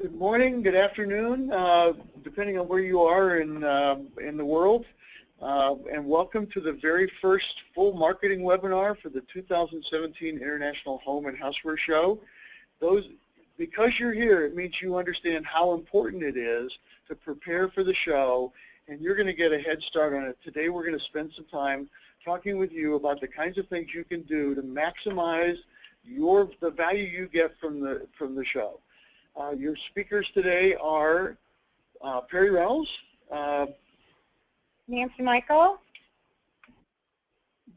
Good morning, good afternoon, depending on where you are in the world, and welcome to the very first full marketing webinar for the 2017 International Home and Housewares Show. Because you're here, it means you understand how important it is to prepare for the show, and you're going to get a head start on it. Today we're going to spend some time talking with you about the kinds of things you can do to maximize the value you get from the show. Your speakers today are Perry Reynolds, Nancy Michael,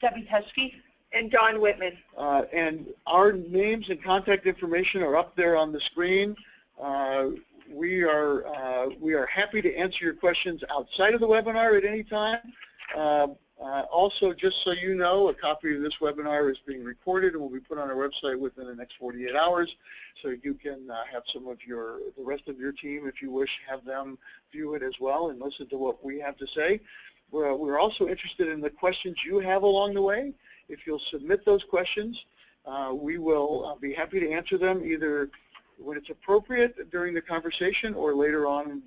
Debbie Teschke, and John Whitman. and our names and contact information are up there on the screen. We are happy to answer your questions outside of the webinar at any time. Also, just so you know, a copy of this webinar is being recorded and will be put on our website within the next 48 hours, so you can have the rest of your team, if you wish, have them view it as well and listen to what we have to say. We're also interested in the questions you have along the way. If you'll submit those questions, we will be happy to answer them either when it's appropriate during the conversation or later on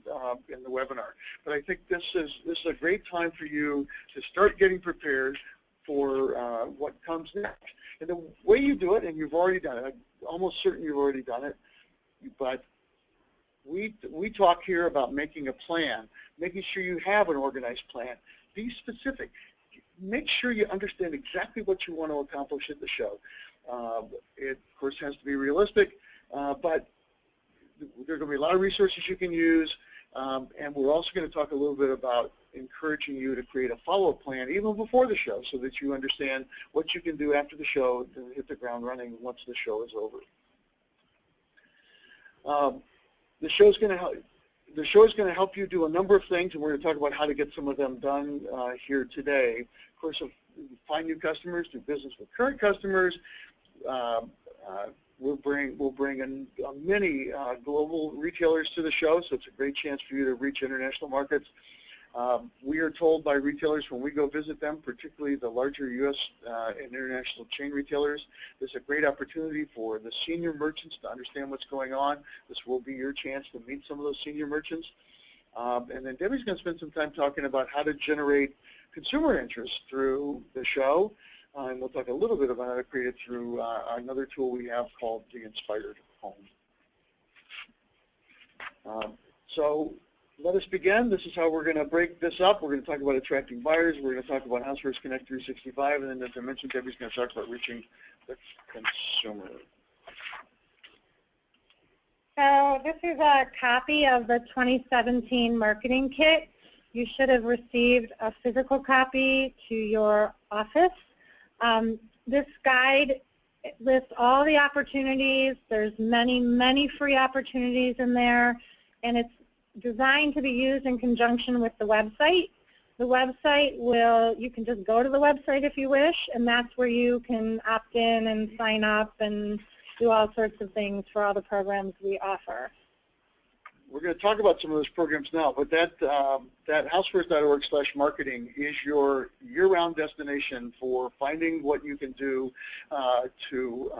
in the webinar. But I think this is a great time for you to start getting prepared for what comes next. And the way you do it, and you've already done it, I'm almost certain you've already done it, but we talk here about making a plan, making sure you have an organized plan. Be specific. Make sure you understand exactly what you want to accomplish at the show. It, of course, has to be realistic. But there are going to be a lot of resources you can use, and we're also going to talk a little bit about encouraging you to create a follow-up plan even before the show so that you understand what you can do after the show to hit the ground running once the show is over. The show is going to help you do a number of things, and we're going to talk about how to get some of them done here today. Of course, find new customers, do business with current customers. We'll bring in many global retailers to the show, so it's a great chance for you to reach international markets. We are told by retailers when we go visit them, particularly the larger U.S. And international chain retailers, there's a great opportunity for the senior merchants to understand what's going on. This will be your chance to meet some of those senior merchants. And then Debbie's going to spend some time talking about how to generate consumer interest through the show. And we'll talk a little bit about how to create it through another tool we have called the Inspired Home. So let us begin. This is how we're going to break this up. We're going to talk about attracting buyers. We're going to talk about Housewares Connect 365. And then, as I mentioned, Debbie's going to talk about reaching the consumer. so this is a copy of the 2017 marketing kit. You should have received a physical copy to your office. This guide lists all the opportunities. There's many, many free opportunities in there, and it's designed to be used in conjunction with the website. The website you can just go to the website if you wish, and that's where you can opt in and sign up and do all sorts of things for all the programs we offer. We're going to talk about some of those programs now, but that housewares.org/marketing is your year-round destination for finding what you can do to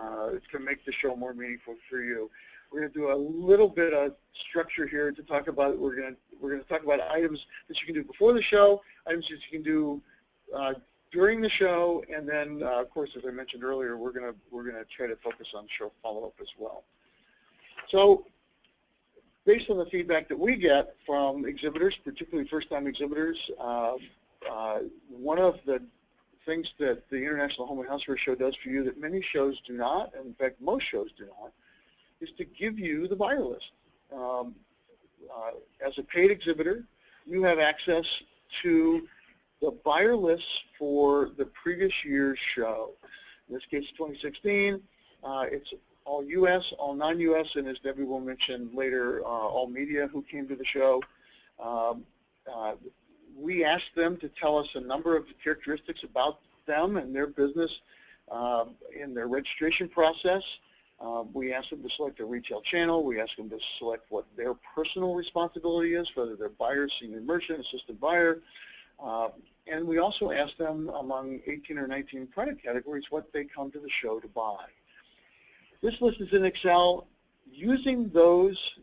make the show more meaningful for you. We're going to do a little bit of structure here to talk about. We're going to talk about items that you can do before the show, items that you can do during the show, and then, of course, as I mentioned earlier, we're going to try to focus on show follow-up as well. So, based on the feedback that we get from exhibitors, particularly first-time exhibitors, one of the things that the International Home and Housewares Show does for you that many shows do not, and in fact most shows do not, is to give you the buyer list. As a paid exhibitor, you have access to the buyer lists for the previous year's show. In this case, 2016. It's all U.S., all non-U.S., and as Debbie will mention later, all media who came to the show. We asked them to tell us a number of characteristics about them and their business in their registration process. We asked them to select a retail channel. We asked them to select what their personal responsibility is, whether they're buyer, senior merchant, assistant buyer. And we also asked them among 18 or 19 product categories what they come to the show to buy. This list is in Excel. Using those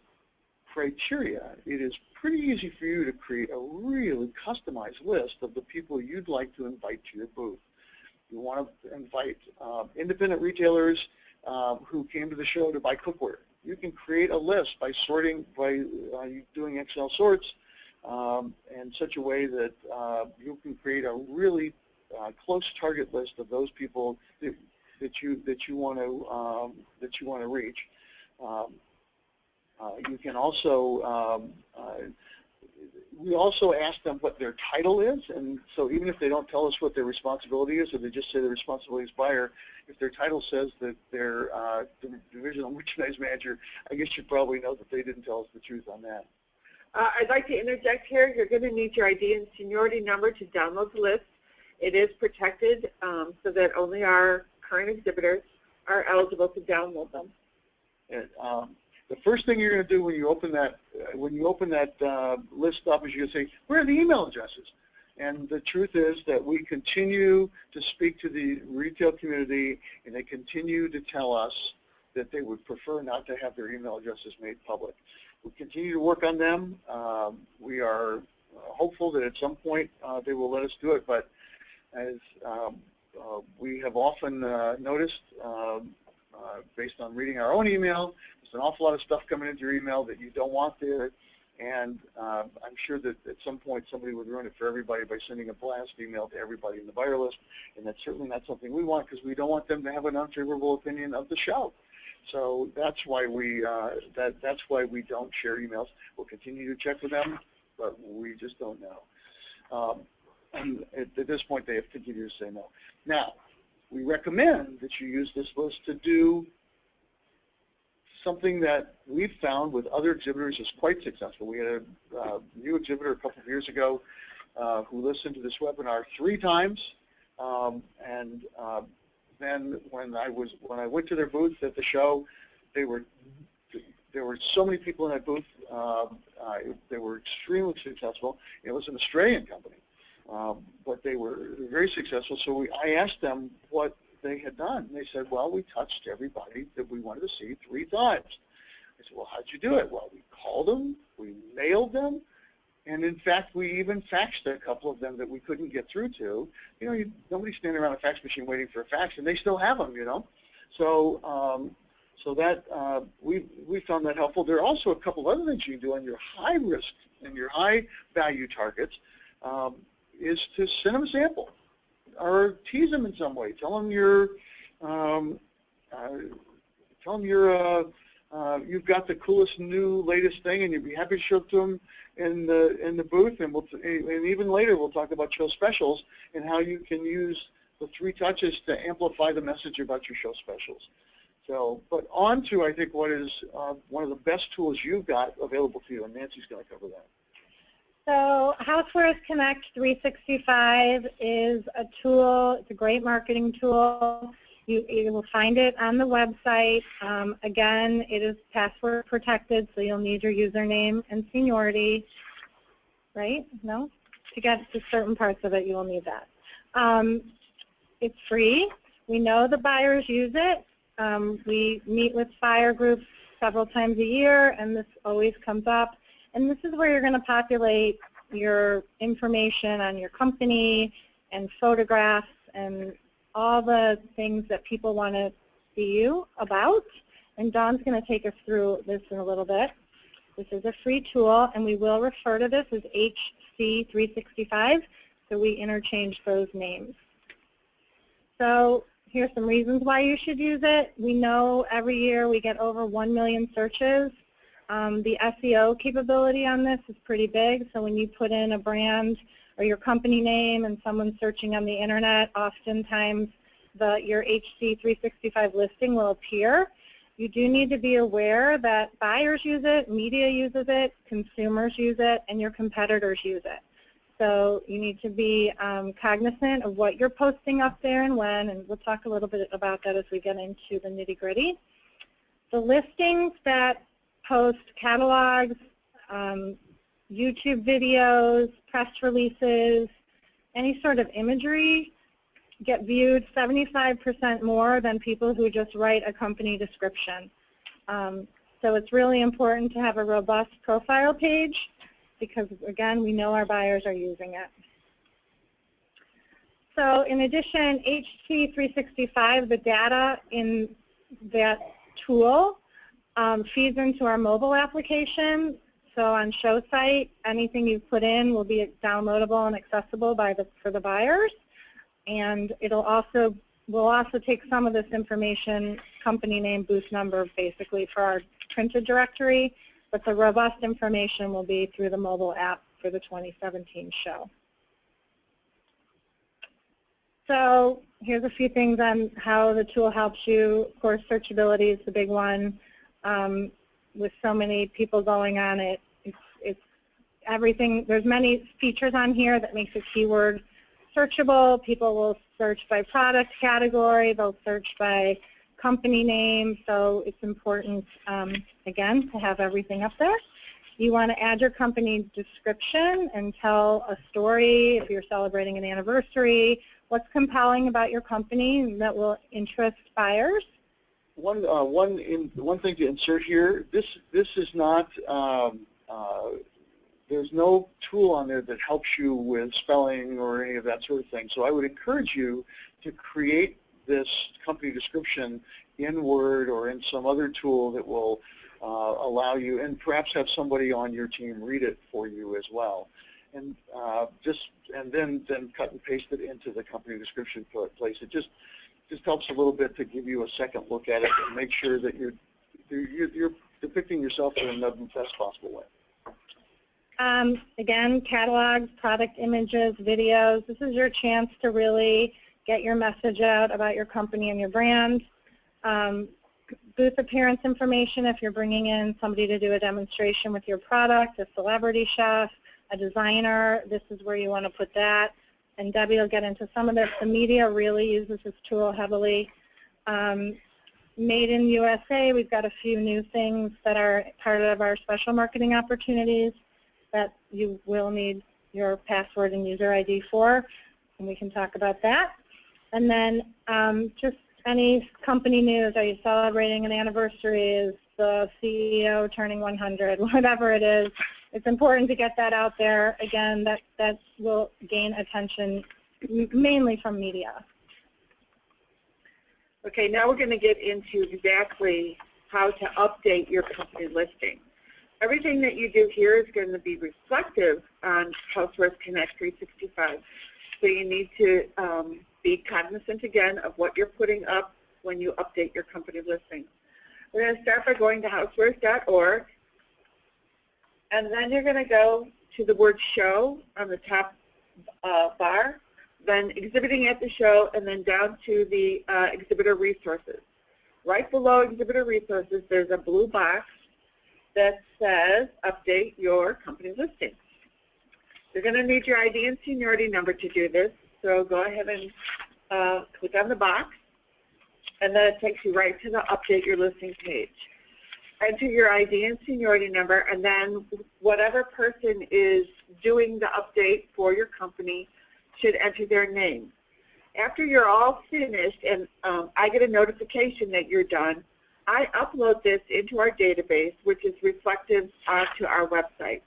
criteria, it is pretty easy for you to create a really customized list of the people you'd like to invite to your booth. You want to invite independent retailers who came to the show to buy cookware. You can create a list by sorting, by doing Excel sorts in such a way that you can create a really close target list of those people that you want to reach. You can also we also ask them what their title is, and so even if they don't tell us what their responsibility is, or they just say the responsibility is buyer, if their title says that they're the divisional merchandise manager, I guess you probably know that they didn't tell us the truth on that. I'd like to interject here. You're going to need your ID and seniority number to download the list. It is protected so that only our current exhibitors are eligible to download them. And, the first thing you're going to do when you open that list up is you're going to say, where are the email addresses? And the truth is that we continue to speak to the retail community, and they continue to tell us that they would prefer not to have their email addresses made public. We continue to work on them. We are hopeful that at some point they will let us do it, but as we have often noticed, based on reading our own email, there's an awful lot of stuff coming into your email that you don't want there, and I'm sure that at some point somebody would ruin it for everybody by sending a blast email to everybody in the buyer list, and that's certainly not something we want, because we don't want them to have an unfavorable opinion of the show. So that's why we that's why we don't share emails. We'll continue to check with them, but we just don't know. And at this point, they have continued to say no. Now, we recommend that you use this list to do something that we've found with other exhibitors is quite successful. We had a new exhibitor a couple of years ago who listened to this webinar 3 times, and then when I went to their booth at the show, there were so many people in that booth. They were extremely successful. It was an Australian company. But they were very successful, so I asked them what they had done. And they said, well, we touched everybody that we wanted to see 3 times. I said, well, how'd you do it? Well, we called them, we mailed them, and in fact, we even faxed a couple of them that we couldn't get through to. You know, nobody's standing around a fax machine waiting for a fax, and they still have them, you know. So, so that we found that helpful. There are also a couple of other things you can do on your high risk and your high value targets. Is to send them a sample or tease them in some way. Tell them you've you've got the coolest new latest thing, and you'd be happy to show it to them in the booth. And and even later we'll talk about show specials and how you can use the 3 touches to amplify the message about your show specials. So, but on to I think what is one of the best tools you've got available to you, and Nancy's going to cover that. So Housewares Connect 365 is a tool. It's a great marketing tool. You will find it on the website. Again, it is password protected, so you'll need your username and seniority, right? No? To get to certain parts of it, you will need that. It's free. We know the buyers use it. We meet with buyer groups several times a year, and this always comes up. And this is where you're going to populate your information on your company and photographs and all the things that people want to see you about. And Dawn's going to take us through this in a little bit. This is a free tool, and we will refer to this as HC365, so we interchange those names. So here's some reasons why you should use it. We know every year we get over 1 million searches. The SEO capability on this is pretty big, so when you put in a brand or your company name and someone's searching on the internet, oftentimes your HC365 listing will appear. You do need to be aware that buyers use it, media uses it, consumers use it, and your competitors use it. So you need to be cognizant of what you're posting up there and when, and we'll talk a little bit about that as we get into the nitty-gritty. The listings that post catalogs, YouTube videos, press releases, any sort of imagery get viewed 75% more than people who just write a company description. So it's really important to have a robust profile page because, again, we know our buyers are using it. So in addition, HT365, the data in that tool feeds into our mobile application. So on Show Site, anything you put in will be downloadable and accessible for the buyers. And we'll also take some of this information, company name, booth number, basically for our printed directory, but the robust information will be through the mobile app for the 2017 show. So here's a few things on how the tool helps you. Of course, searchability is the big one. With so many people going on it, it's everything. There's many features on here that makes a keyword searchable. People will search by product category. They'll search by company name. So it's important, again, to have everything up there. You want to add your company description and tell a story if you're celebrating an anniversary. What's compelling about your company that will interest buyers? One thing to insert here. This is not. There's no tool on there that helps you with spelling or any of that sort of thing. So I would encourage you to create this company description in Word or in some other tool that will allow you, and perhaps have somebody on your team read it for you as well. And then cut and paste it into the company description place. It just helps a little bit to give you a second look at it and make sure that you're depicting yourself in the best possible way. Again, catalogs, product images, videos. This is your chance to really get your message out about your company and your brand. Booth appearance information if you're bringing in somebody to do a demonstration with your product, a celebrity chef, a designer. This is where you want to put that. And Debbie will get into some of this. The media really uses this tool heavily. Made in USA, we've got a few new things that are part of our special marketing opportunities that you will need your password and user ID for, and we can talk about that. And then just any company news. Are you celebrating an anniversary? Is the CEO turning 100? Whatever it is, it's important to get that out there. Again, that will gain attention mainly from media. Okay, now we're going to get into exactly how to update your company listing. Everything that you do here is going to be reflective on Housewares Connect 365. So you need to be cognizant again of what you're putting up when you update your company listing. We're going to start by going to housewares.org, and then you're going to go to the word show on the top bar, then exhibiting at the show, and then down to the exhibitor resources. Right below exhibitor resources, there's a blue box that says update your company listing. You're going to need your ID and seniority number to do this, so go ahead and click on the box, and then it takes you right to the update your listing page. Enter your ID and seniority number, and then whatever person is doing the update for your company should enter their name. After you're all finished and I get a notification that you're done, I upload this into our database, which is reflective to our website.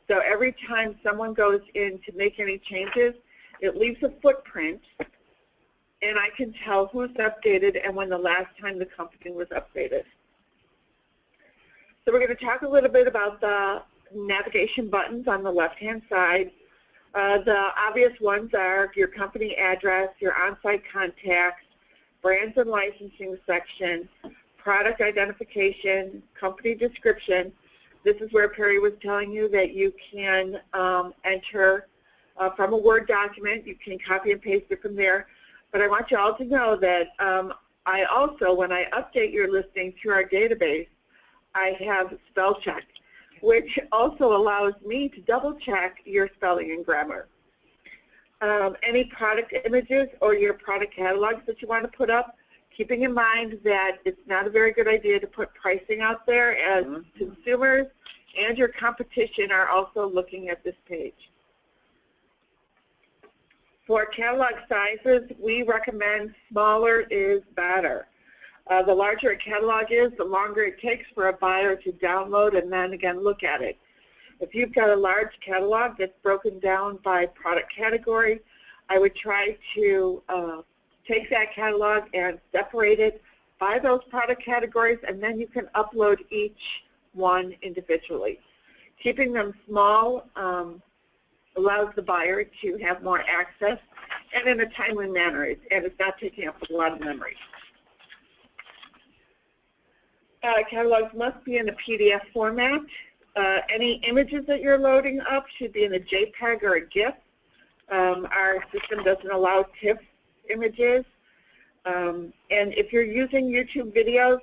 So every time someone goes in to make any changes, it leaves a footprint, and I can tell who's updated and when the last time the company was updated. So we're going to talk a little bit about the navigation buttons on the left-hand side. The obvious ones are your company address, your on-site contacts, brands and licensing section, product identification, company description. This is where Perry was telling you that you can enter from a Word document. You can copy and paste it from there. But I want you all to know that I also, when I update your listing through our database, I have spell check, which also allows me to double check your spelling and grammar. Any product images or your product catalogs that you want to put up, keeping in mind that it's not a very good idea to put pricing out there, as consumers and your competition are also looking at this page. For catalog sizes, we recommend smaller is better. The larger a catalog is, the longer it takes for a buyer to download and then again look at it. If you've got a large catalog that's broken down by product category, I would try to take that catalog and separate it by those product categories, and then you can upload each one individually. Keeping them small allows the buyer to have more access and in a timely manner, and it's not taking up a lot of memory. Catalogs must be in a PDF format. Any images that you're loading up should be in a JPEG or a GIF. Our system doesn't allow TIFF images. And if you're using YouTube videos,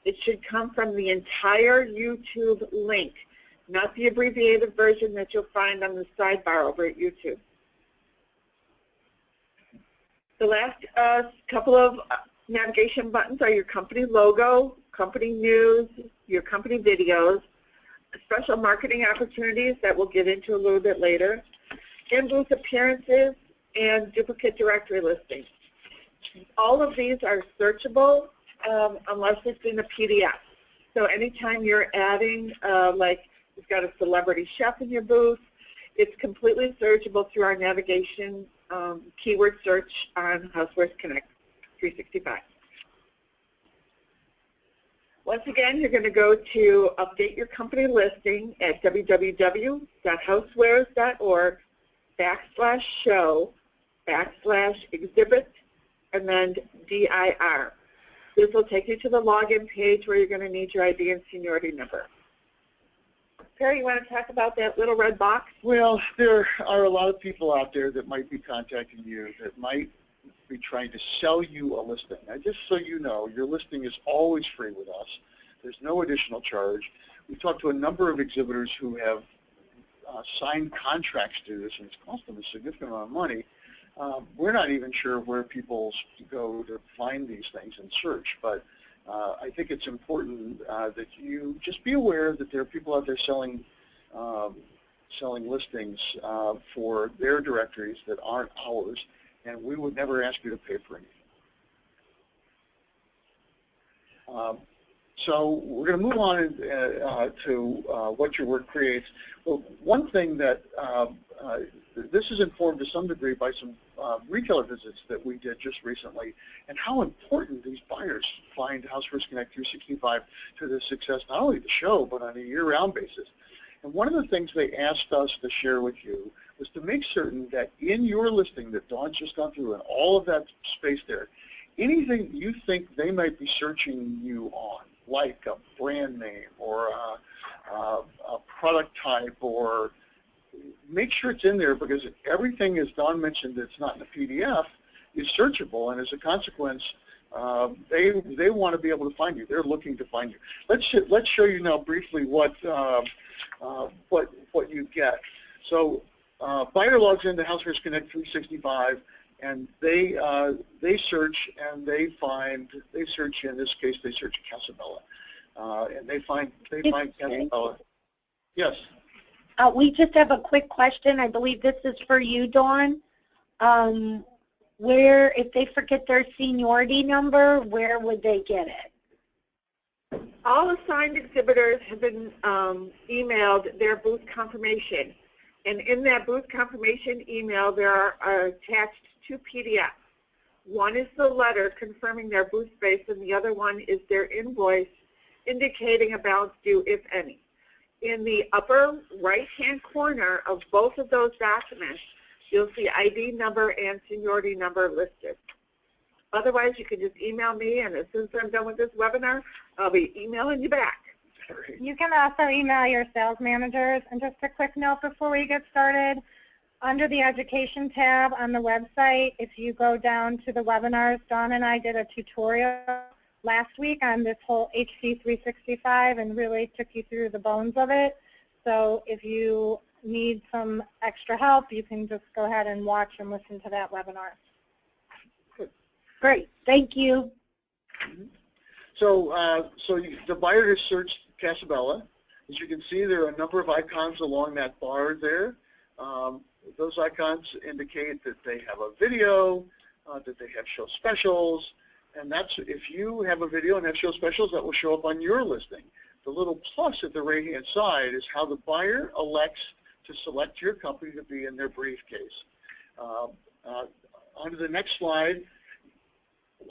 it should come from the entire YouTube link, not the abbreviated version that you'll find on the sidebar over at YouTube. The last couple of navigation buttons are your company logo, company news, your company videos, special marketing opportunities that we'll get into a little bit later, in-booth appearances, and duplicate directory listings. All of these are searchable unless it's in a PDF. So anytime you're adding, like you've got a celebrity chef in your booth, it's completely searchable through our navigation keyword search on Housewares Connect 365. Once again, you're going to go to update your company listing at www.housewares.org/show/exhibit and then DIR. This will take you to the login page where you're going to need your ID and seniority number. Perry, you want to talk about that little red box? Well, there are a lot of people out there that might be contacting you that might be trying to sell you a listing. Now, just so you know, your listing is always free with us. There's no additional charge. We've talked to a number of exhibitors who have signed contracts to do this, and it's cost them a significant amount of money. We're not even sure where people go to find these things and search, but I think it's important that you just be aware that there are people out there selling listings for their directories that aren't ours, and we would never ask you to pay for anything. So we're going to move on to what your work creates. Well, one thing that this is informed to some degree by some retailer visits that we did just recently, and how important these buyers find Housewares Connect 365 to the success, not only the show, but on a year-round basis. And one of the things they asked us to share with you was to make certain that in your listing that Dawn's just gone through and all of that space there, anything you think they might be searching you on, like a brand name or a product type, or make sure it's in there, because everything, as Dawn mentioned, that's not in the PDF is searchable, and as a consequence, they want to be able to find you. They're looking to find you. Let's show you now briefly what you get. So buyer logs into Housewares Connect 365, and they search, and they search, in this case they search Casabella, and they find Casabella. Yes. We just have a quick question. I believe this is for you, Dawn. Where, if they forget their seniority number, where would they get it? All assigned exhibitors have been emailed their booth confirmation. And in that booth confirmation email, there are attached two PDFs. One is the letter confirming their booth space, and the other one is their invoice indicating a balance due, if any. In the upper right-hand corner of both of those documents, you'll see ID number and seniority number listed. Otherwise, you can just email me, and as soon as I'm done with this webinar, I'll be emailing you back. You can also email your sales managers. And just a quick note before we get started, under the Education tab on the website, if you go down to the webinars, Dawn and I did a tutorial last week on this whole HC 365 and really took you through the bones of it. So if you need some extra help, you can just go ahead and watch and listen to that webinar. Great, thank you. So, the buyer has searched Casabella. As you can see, there are a number of icons along that bar there. Those icons indicate that they have a video, that they have show specials, and that's if you have a video and have show specials, that will show up on your listing. The little plus at the right-hand side is how the buyer elects to select your company to be in their briefcase. On to the next slide,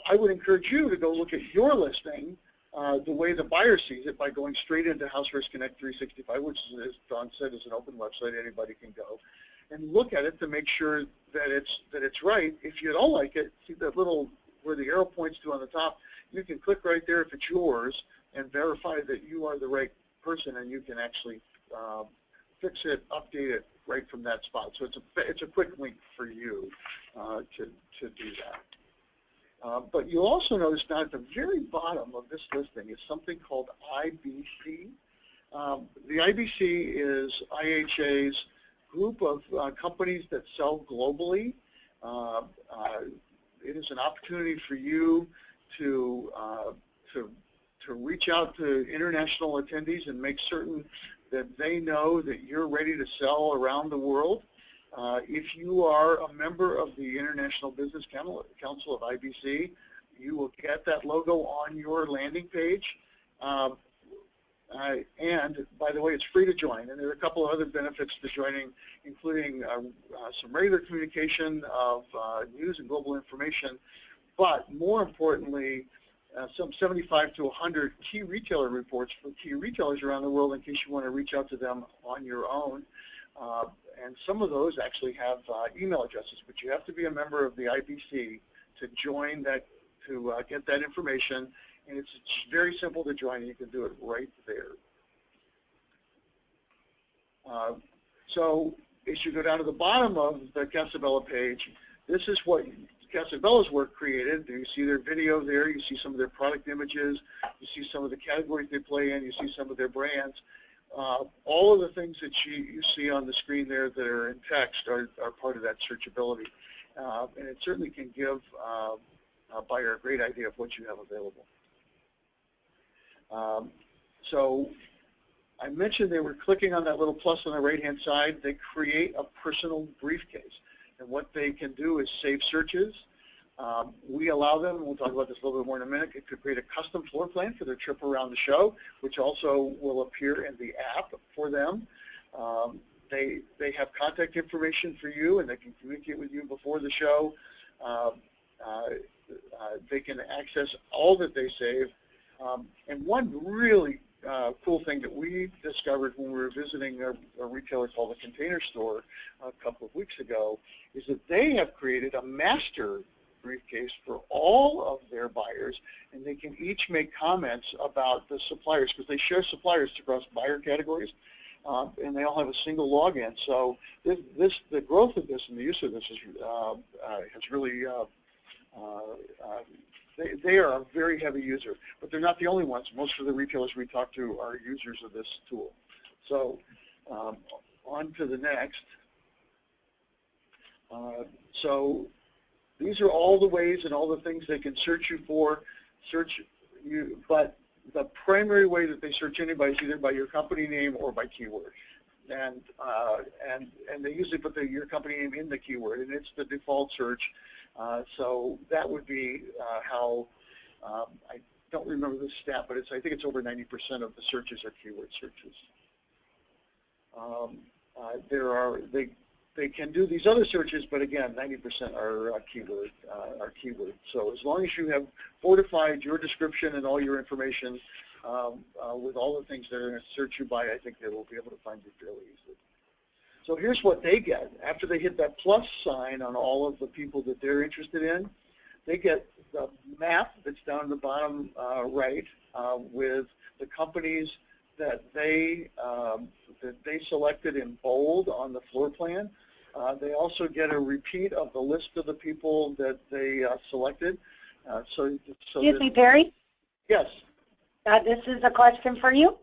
I would encourage you to go look at your listing the way the buyer sees it by going straight into Housewares Connect 365, which, as Dawn said, is an open website. Anybody can go and look at it to make sure that it's right. If you don't like it, see that little where the arrow points to on the top, you can click right there if it's yours and verify that you are the right person, and you can actually fix it, update it right from that spot. So it's a quick link for you to do that. But you'll also notice down at the very bottom of this listing is something called IBC. The IBC is IHA's group of companies that sell globally. It is an opportunity for you to reach out to international attendees and make certain that they know that you're ready to sell around the world. If you are a member of the International Business Council of IBC, you will get that logo on your landing page. And by the way, it's free to join, and there are a couple of other benefits to joining, including some regular communication of news and global information, but more importantly, some 75 to 100 key retailer reports for key retailers around the world in case you want to reach out to them on your own. And some of those actually have email addresses, but you have to be a member of the IBC to join that, to get that information. And it's very simple to join, and you can do it right there. So as you go down to the bottom of the Casabella page, this is what Casabella's work created. You see their video there, you see some of their product images, you see some of the categories they play in, you see some of their brands. All of the things that you see on the screen there that are in text are part of that searchability. And it certainly can give a buyer a great idea of what you have available. So I mentioned they were clicking on that little plus on the right-hand side. They create a personal briefcase. And what they can do is save searches. We allow them, and we'll talk about this a little bit more in a minute, to create a custom floor plan for their trip around the show, which also will appear in the app for them. They have contact information for you, and they can communicate with you before the show. They can access all that they save. And one really cool thing that we discovered when we were visiting a retailer called The Container Store a couple of weeks ago is that they have created a master briefcase for all of their buyers, and they can each make comments about the suppliers because they share suppliers across buyer categories, and they all have a single login. So the growth of this and the use of this has really they are a very heavy user, but they're not the only ones. Most of the retailers we talk to are users of this tool. So on to the next. So these are all the ways and all the things they can search you for, but the primary way that they search anybody is either by your company name or by keyword. And they usually put your company name in the keyword, and it's the default search. So that would be how, I don't remember the stat, but I think it's over 90% of the searches are keyword searches. They can do these other searches, but again, 90% are keyword. So as long as you have fortified your description and all your information with all the things they're going to search you by, I think they will be able to find you fairly easily. So here's what they get. After they hit that plus sign on all of the people that they're interested in, they get the map that's down in the bottom right with the companies that they selected in bold on the floor plan. They also get a repeat of the list of the people that they selected. Excuse me, Perry? Yes. This is a question for you.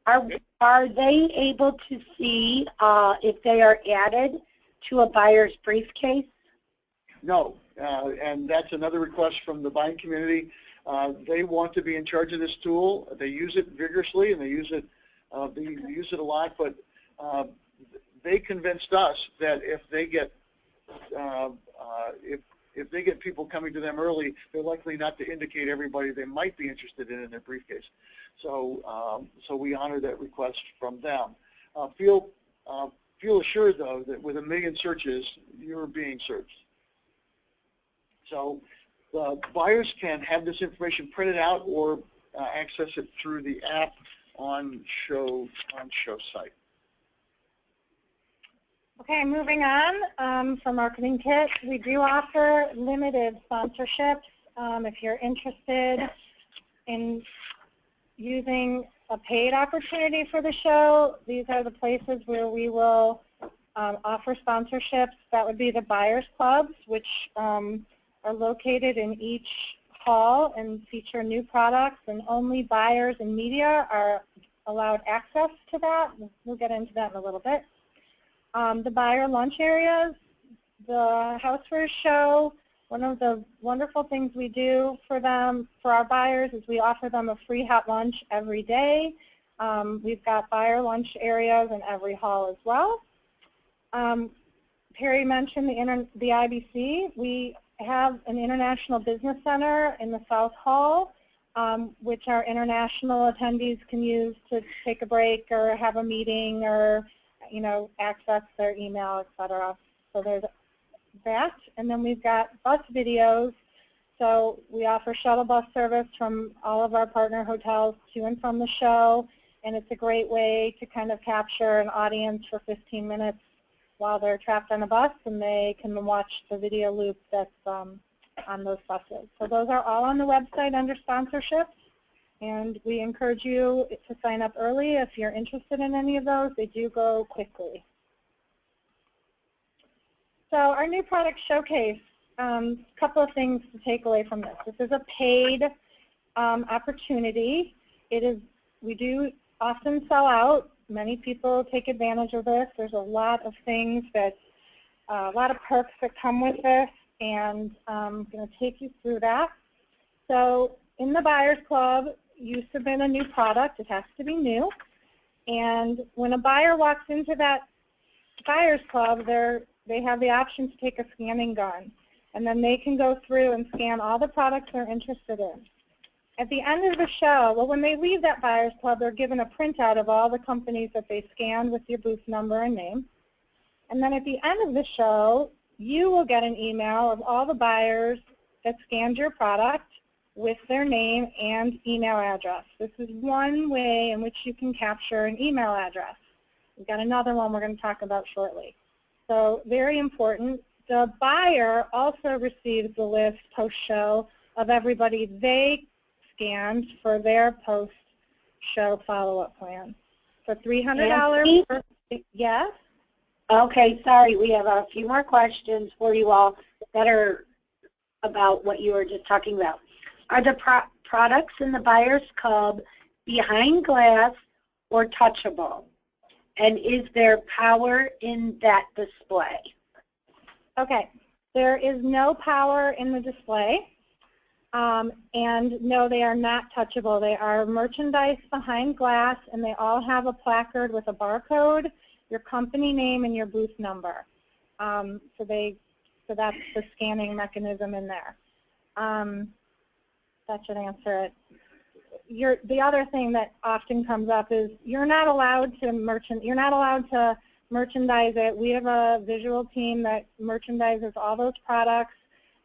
Are they able to see if they are added to a buyer's briefcase? No, and that's another request from the buying community. They want to be in charge of this tool. They use it vigorously, and they use it a lot, but they convinced us that if they get if they get people coming to them early, they're likely not to indicate everybody they might be interested in their briefcase. So, so we honor that request from them. Feel assured, though, that with 1 million searches, you're being searched. So the buyers can have this information printed out or access it through the app on show site. Okay, moving on for Marketing Kit, we do offer limited sponsorships. If you're interested in using a paid opportunity for the show, these are the places where we will offer sponsorships. That would be the Buyers Clubs, which are located in each hall and feature new products, and only buyers and media are allowed access to that. We'll get into that in a little bit. The buyer lunch areas, the Housewares Show, one of the wonderful things we do for them, for our buyers, is we offer them a free hot lunch every day. We've got buyer lunch areas in every hall as well. Perry mentioned the IBC. We have an International Business Center in the South Hall, which our international attendees can use to take a break or have a meeting or, you know, access their email, etc. So there's that. And then we've got bus videos. So we offer shuttle bus service from all of our partner hotels to and from the show, and it's a great way to kind of capture an audience for 15 minutes while they're trapped on a bus, and they can watch the video loop that's on those buses. So those are all on the website under sponsorships, and we encourage you to sign up early if you're interested in any of those. They do go quickly. So our new product showcase, a couple of things to take away from this. This is a paid opportunity. We do often sell out. Many people take advantage of this. There's a lot of things that, a lot of perks that come with this, and I'm going to take you through that. So in the Buyers Club, you submit a new product. It has to be new. And when a buyer walks into that Buyers Club, they have the option to take a scanning gun. And then they can go through and scan all the products they're interested in. At the end of the show, well, when they leave that Buyers Club, they're given a printout of all the companies that they scanned with your booth number and name. And then at the end of the show, you will get an email of all the buyers that scanned your product with their name and email address. This is one way in which you can capture an email address. We've got another one we're going to talk about shortly. So very important. The buyer also receives the list post-show of everybody they scanned for their post-show follow-up plan. For $300 per, yes? Okay, sorry, we have a few more questions for you all that are about what you were just talking about. Are the products in the Buyers Club behind glass or touchable? And is there power in that display? Okay, there is no power in the display. And no, they are not touchable. They are merchandise behind glass, and they all have a placard with a barcode, your company name, and your booth number. So that's the scanning mechanism in there. That should answer it. The other thing that often comes up is you're not allowed to merchandise it. We have a visual team that merchandises all those products.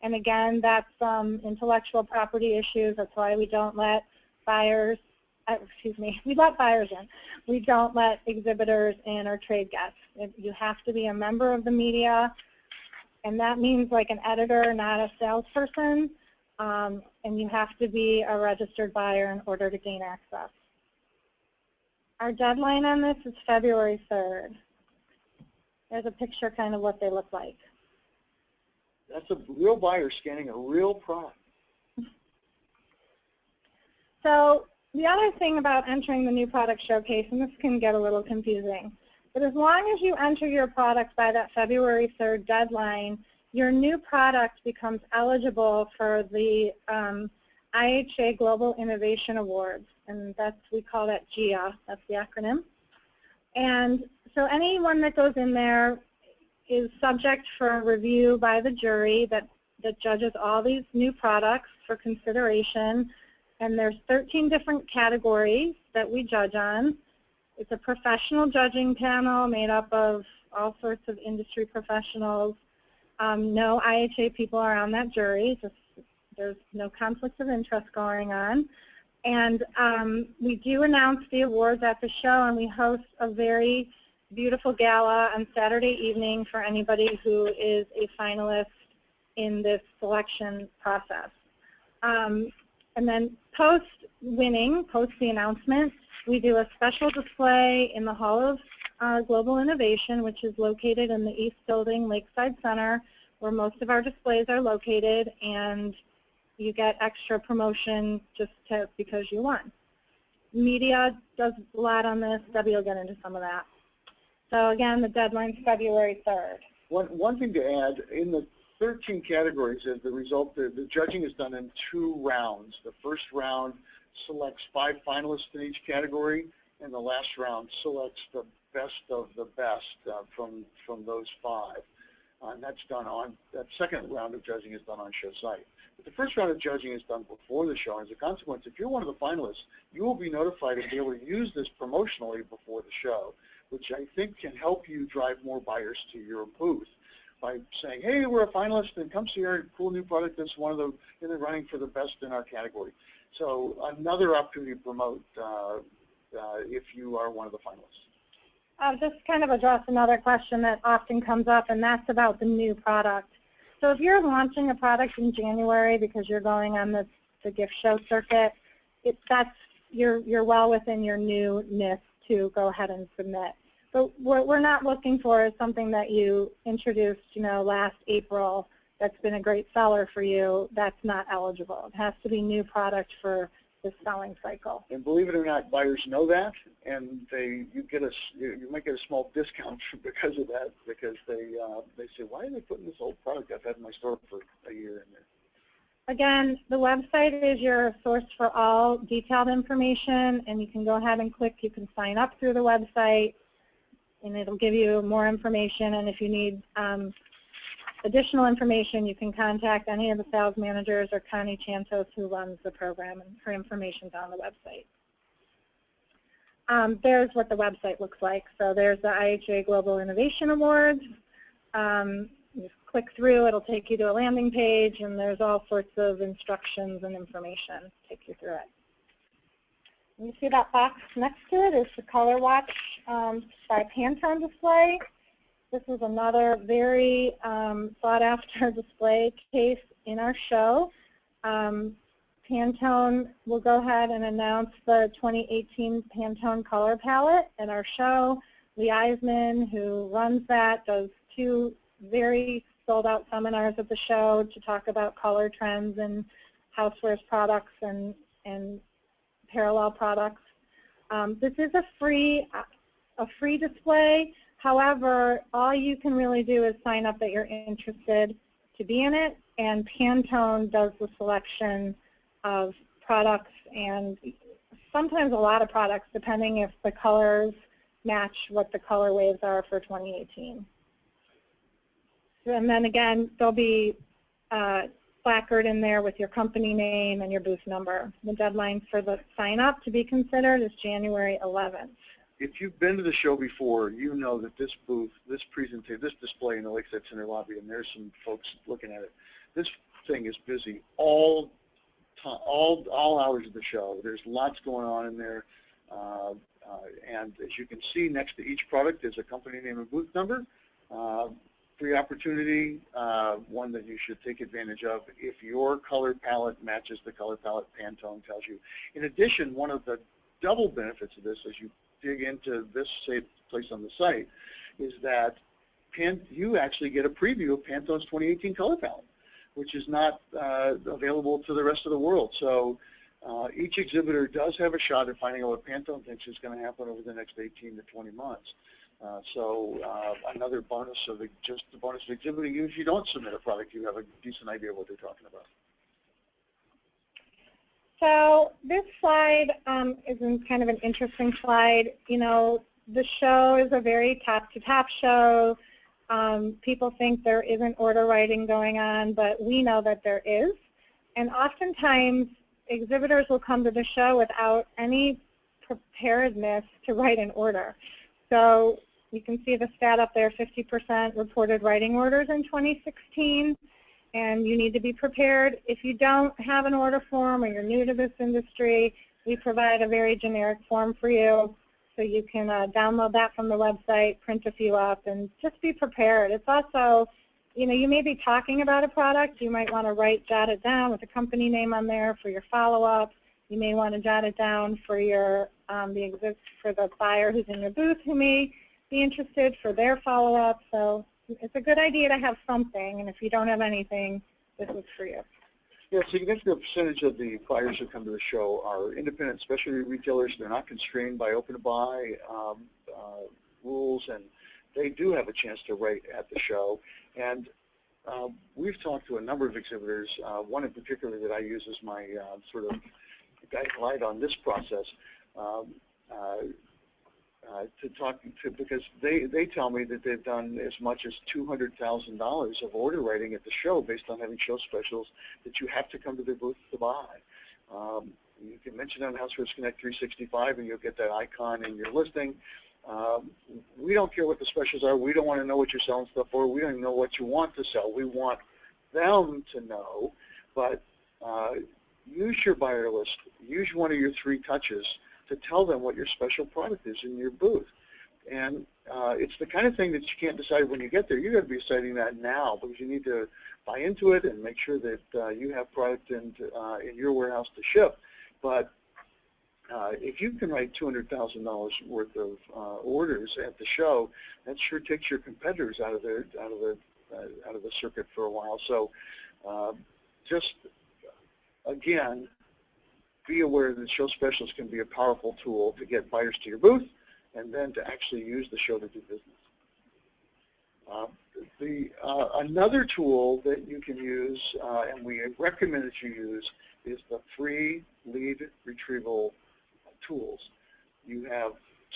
And again, that's intellectual property issues. That's why we don't let buyers, we let buyers in. We don't let exhibitors in or trade guests. You have to be a member of the media, and that means like an editor, not a salesperson, and you have to be a registered buyer in order to gain access. Our deadline on this is February 3rd. There's a picture kind of what they look like. That's a real buyer scanning a real product. So the other thing about entering the new product showcase, and this can get a little confusing, but as long as you enter your product by that February 3rd deadline, your new product becomes eligible for the IHA Global Innovation Awards, and we call that GIA, that's the acronym. And so anyone that goes in there is subject for review by the jury that that judges all these new products for consideration, and there's 13 different categories that we judge on. It's a professional judging panel made up of all sorts of industry professionals. No IHA people are on that jury. There's no conflict of interest going on. And we do announce the awards at the show, and we host a very beautiful gala on Saturday evening for anybody who is a finalist in this selection process. And then post-winning, post the announcement, we do a special display in the Hall of Global Innovation, which is located in the East Building, Lakeside Center, where most of our displays are located, and you get extra promotion just because you won. Media does a lot on this. Debbie will get into some of that. So again, the deadline's February 3rd. One thing to add, in the 13 categories as the result, the judging is done in 2 rounds. The first round selects 5 finalists in each category, and the last round selects the best of the best from those 5. And that's done on, that second round of judging is done on show site. But the first round of judging is done before the show, and as a consequence, if you're one of the finalists, you will be notified and be able to use this promotionally before the show, which I think can help you drive more buyers to your booth by saying, hey, we're a finalist, and come see our cool new product that's one of the in the running for the best in our category. So another opportunity to promote if you are one of the finalists. I'll just kind of address another question that often comes up, and that's about the new product. So if you're launching a product in January because you're going on the gift show circuit, you're well within your newness to go ahead and submit. But what we're not looking for is something that you introduced, last April that's been a great seller for you. That's not eligible. It has to be new product for the selling cycle. And believe it or not, buyers know that, and you might get a small discount because of that, because they say, why are they putting this old product I've had in my store for a year in there? Again, the website is your source for all detailed information, and you can go ahead and click. You can sign up through the website, and it'll give you more information. And if you need additional information, you can contact any of the sales managers or Connie Chantos, who runs the program, and her information's on the website. There's what the website looks like. So there's the IHA Global Innovation Awards. You click through, it'll take you to a landing page, and there's all sorts of instructions and information to take you through it. You see that box next to it is the Color Watch by Pantone display. This is another very sought-after display case in our show. Pantone will go ahead and announce the 2018 Pantone color palette at our show. Lee Eisman, who runs that, does 2 very sold-out seminars at the show to talk about color trends and housewares products and parallel products. This is a free display. However, all you can really do is sign up that you're interested to be in it, and Pantone does the selection of products and sometimes a lot of products, depending if the colors match what the color waves are for 2018. And then again, there'll be a placard in there with your company name and your booth number. The deadline for the sign up to be considered is January 11th. If you've been to the show before, you know that this booth, this presentation, this display in the Lakeside Center lobby, and there's some folks looking at it, this thing is busy all hours of the show. There's lots going on in there, and as you can see, next to each product is a company name and booth number. Free opportunity, one that you should take advantage of if your color palette matches the color palette Pantone tells you. In addition, one of the double benefits of this, as you dig into this place on the site, is that you actually get a preview of Pantone's 2018 color palette, which is not available to the rest of the world. So each exhibitor does have a shot at finding out what Pantone thinks is going to happen over the next 18 to 20 months. Another bonus of just the bonus of exhibiting, if you don't submit a product, you have a decent idea of what they're talking about. So this slide is kind of an interesting slide. The show is a very top-to-top show. People think there isn't order writing going on, but we know that there is. And oftentimes, exhibitors will come to the show without any preparedness to write an order. So you can see the stat up there, 50% reported writing orders in 2016, and you need to be prepared. If you don't have an order form or you're new to this industry, we provide a very generic form for you, so you can download that from the website, print a few up, and just be prepared. It's also, you know, you may be talking about a product. You might want to jot it down with the company name on there for your follow-up. You may want to jot it down for your for the buyer who's in your booth who may be interested for their follow-up. So it's a good idea to have something, and if you don't have anything, this is for you. Yeah, a significant percentage of the buyers who come to the show are independent specialty retailers. They're not constrained by open-to-buy rules, and they do have a chance to write at the show. And we've talked to a number of exhibitors, one in particular that I use as my sort of guiding light on this process, to talk to, because they tell me that they've done as much as $200,000 of order writing at the show based on having show specials that you have to come to their booth to buy. You can mention it on Housewares Connect 365 and you'll get that icon in your listing. We don't care what the specials are. We don't want to know what you're selling stuff for. We don't even know what you want to sell. We want them to know, but use your buyer list. Use one of your 3 touches to tell them what your special product is in your booth. And it's the kind of thing that you can't decide when you get there. You've got to be deciding that now, because you need to buy into it and make sure that you have product in your warehouse to ship. But if you can write $200,000 worth of orders at the show, that sure takes your competitors out of the circuit for a while. So just again, be aware that show specials can be a powerful tool to get buyers to your booth and then to actually use the show to do business. Another tool that you can use, and we recommend that you use, is the free lead retrieval tools. You have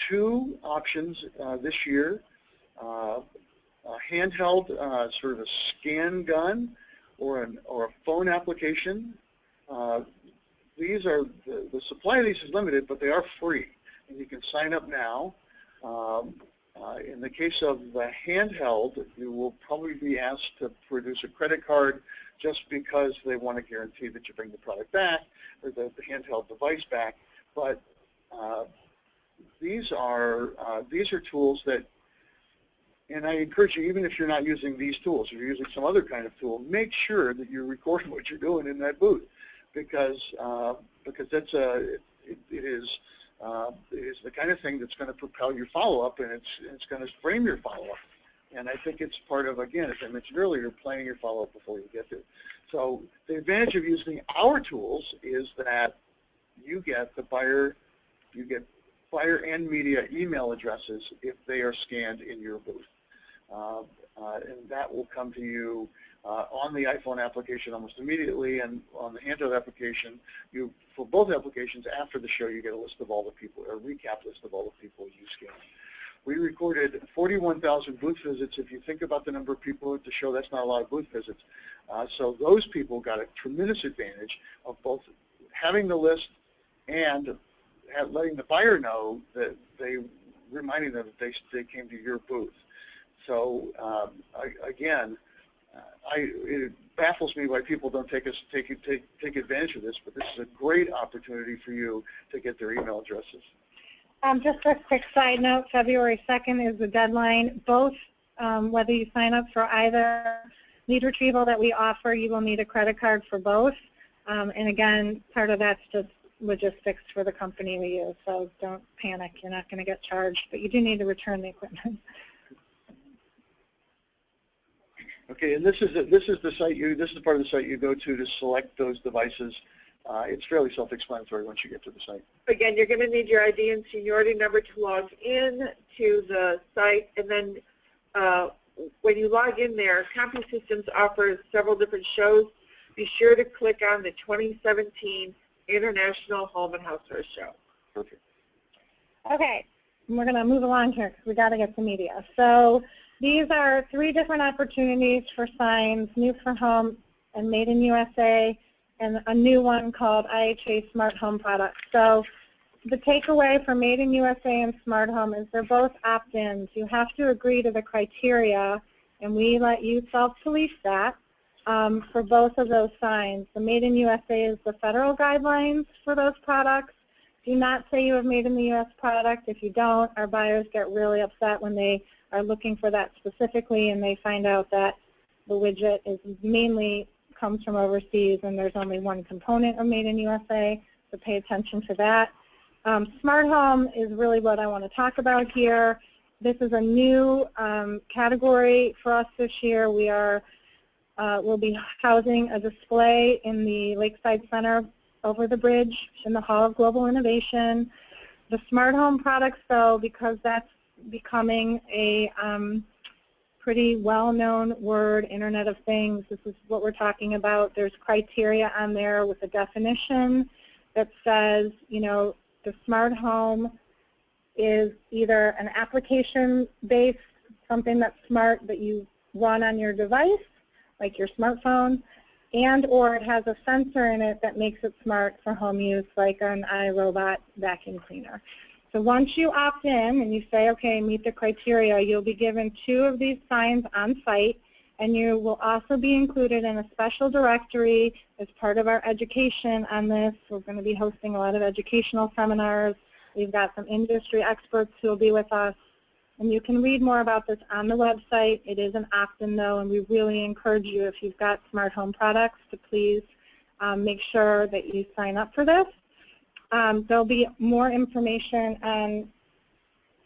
2 options this year, a handheld sort of a scan gun or a phone application. These are, the supply of these is limited, but they are free, and you can sign up now. In the case of the handheld, you will probably be asked to produce a credit card just because they want to guarantee that you bring the product back or the handheld device back. But these are tools that, and I encourage you, even if you're not using these tools, if you're using some other kind of tool, make sure that you're recording what you're doing in that booth, because that's it is the kind of thing that's going to propel your follow-up, and it's going to frame your follow-up. And I think it's part of, again, as I mentioned earlier, planning your follow-up before you get there. So the advantage of using our tools is that you get buyer and media email addresses if they are scanned in your booth. And that will come to you on the iPhone application almost immediately, and on the handheld application, for both applications, after the show, you get a list of all the people, a recap list of all the people you scanned. We recorded 41,000 booth visits. If you think about the number of people at the show, that's not a lot of booth visits. So those people got a tremendous advantage of both having the list and letting the buyer know that reminding them that they came to your booth. So again, it baffles me why people don't take advantage of this, but this is a great opportunity for you to get their email addresses. Just a quick side note, February 2nd is the deadline. Both, whether you sign up for either lead retrieval that we offer, you will need a credit card for both. And again, part of that's just logistics for the company we use, so don't panic. You're not going to get charged, but you do need to return the equipment. Okay, and this is the site this is part of the site you go to select those devices. It's fairly self-explanatory once you get to the site. Again, you're going to need your ID and seniority number to log in to the site, and then when you log in there, CompuSystems offers several different shows. Be sure to click on the 2017 International Home and Housewares Show. Perfect. Okay, we're going to move along here because we got to get to media. So these are 3 different opportunities for signs, new for home and made in USA, and a new one called IHA Smart Home Products. So the takeaway for Made in USA and Smart Home is they're both opt-ins. You have to agree to the criteria, and we let you self-police that for both of those signs. The Made in USA is the federal guidelines for those products. Do not say you have Made in the U.S. product. If you don't, our buyers get really upset when they are looking for that specifically and they find out that the widget is mainly comes from overseas and there's only one component of Made in USA, so pay attention to that. Smart Home is really what I want to talk about here. This is a new category for us this year. We are we'll be housing a display in the Lakeside Center over the bridge in the Hall of Global Innovation. The Smart Home products, though, because that's becoming a pretty well-known word, Internet of Things, this is what we're talking about. There's criteria on there with a definition that says, you know, the smart home is either an application-based, something that's smart that you run on your device, like your smartphone, and or it has a sensor in it that makes it smart for home use, like an iRobot vacuum cleaner. So once you opt in and you say, okay, meet the criteria, you'll be given 2 of these signs on site, and you will also be included in a special directory as part of our education on this. We're going to be hosting a lot of educational seminars. We've got some industry experts who will be with us. And you can read more about this on the website. It is an opt-in, though, and we really encourage you, if you've got smart home products, to please make sure that you sign up for this. There'll be more information on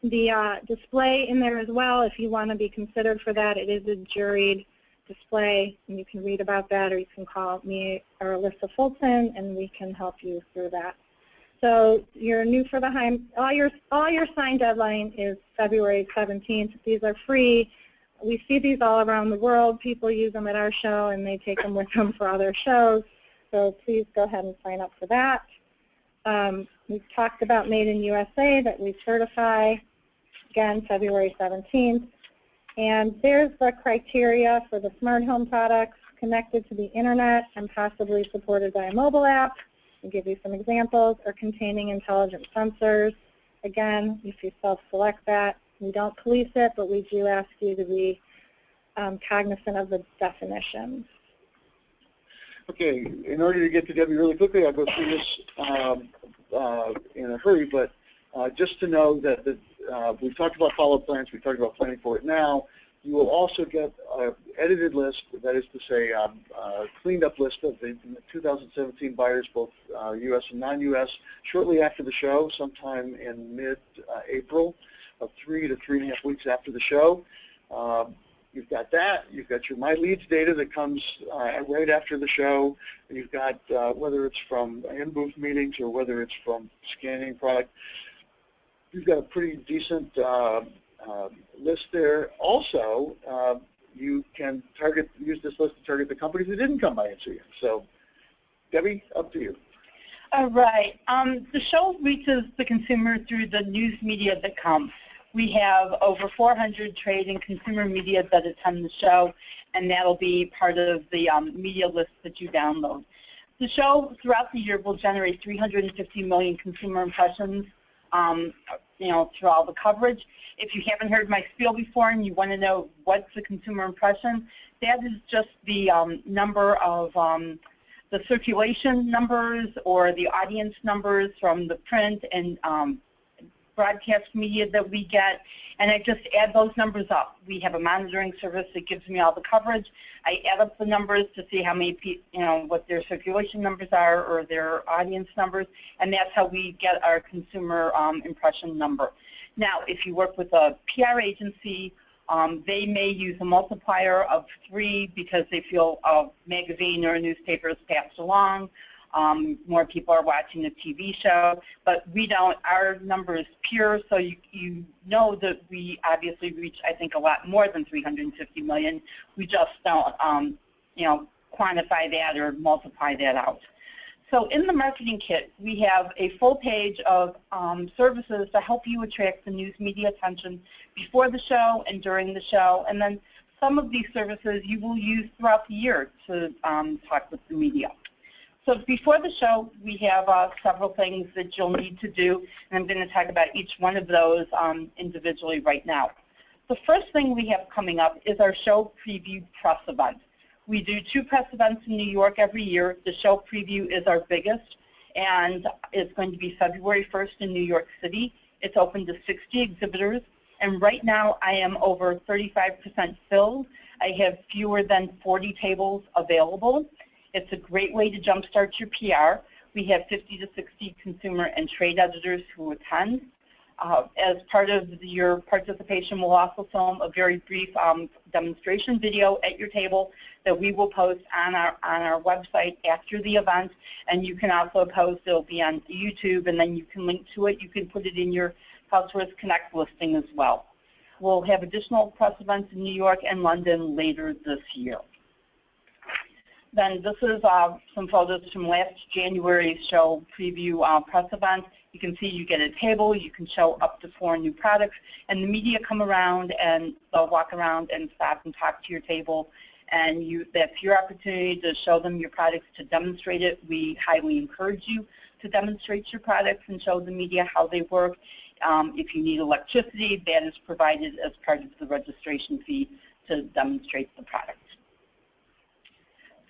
the display in there as well. If you want to be considered for that, it is a juried display, and you can read about that, or you can call me or Alyssa Fulton, and we can help you through that. So you're new for the home. All your sign deadline is February 17th. These are free. We see these all around the world. People use them at our show, and they take them with them for other shows. So please go ahead and sign up for that. We've talked about Made in USA that we certify, again, February 17th. And there's the criteria for the smart home products connected to the internet and possibly supported by a mobile app. I'll give you some examples, or containing intelligent sensors. Again, if you self-select that, we don't police it, but we do ask you to be cognizant of the definitions. Okay, in order to get to Debbie really quickly, I'll go through this in a hurry, but just to know that we've talked about follow-up plans, we've talked about planning for it now. You will also get an edited list, that is to say a cleaned up list of the 2017 buyers, both U.S. and non-U.S., shortly after the show, sometime in mid-April, of 3 to 3.5 weeks after the show. You've got that. You've got your My Leads data that comes right after the show. You've got whether it's from in-booth meetings or whether it's from scanning product. You've got a pretty decent list there. Also, you can use this list to target the companies that didn't come by and see you. So, Debbie, up to you. All right. The show reaches the consumer through the news media that comes. We have over 400 trade and consumer media that attend the show, and that'll be part of the media list that you download. The show throughout the year will generate 350 million consumer impressions, you know, through all the coverage. If you haven't heard my spiel before and you want to know what's a consumer impression, that is just the number of the circulation numbers or the audience numbers from the print and broadcast media that we get, and I just add those numbers up. We have a monitoring service that gives me all the coverage. I add up the numbers to see how many people, you know, what their circulation numbers are or their audience numbers, and that's how we get our consumer impression number. Now, if you work with a PR agency, they may use a multiplier of 3 because they feel a magazine or a newspaper is passed along. More people are watching a TV show, but we don't. Our number is pure, so you know that we obviously reach, I think, a lot more than 350 million. We just don't, you know, quantify that or multiply that out. So in the marketing kit, we have a full page of services to help you attract the news media attention before the show and during the show. And then some of these services you will use throughout the year to talk with the media. So before the show, we have several things that you'll need to do, and I'm going to talk about each one of those individually right now. The first thing we have coming up is our show preview press event. We do 2 press events in New York every year. The show preview is our biggest, and it's going to be February 1st in New York City. It's open to 60 exhibitors, and right now I am over 35% filled. I have fewer than 40 tables available. It's a great way to jumpstart your PR. We have 50 to 60 consumer and trade editors who attend. As part of your participation, we'll also film a very brief demonstration video at your table that we will post on our website after the event. And you can also post, it'll be on YouTube, and then you can link to it. You can put it in your Housewares Connect listing as well. We'll have additional press events in New York and London later this year. Then this is some photos from last January's show preview press event. You can see you get a table, you can show up to 4 new products, and the media come around and they'll walk around and stop and talk to your table. And that's your opportunity to show them your products, to demonstrate it. We highly encourage you to demonstrate your products and show the media how they work. If you need electricity, that is provided as part of the registration fee to demonstrate the product.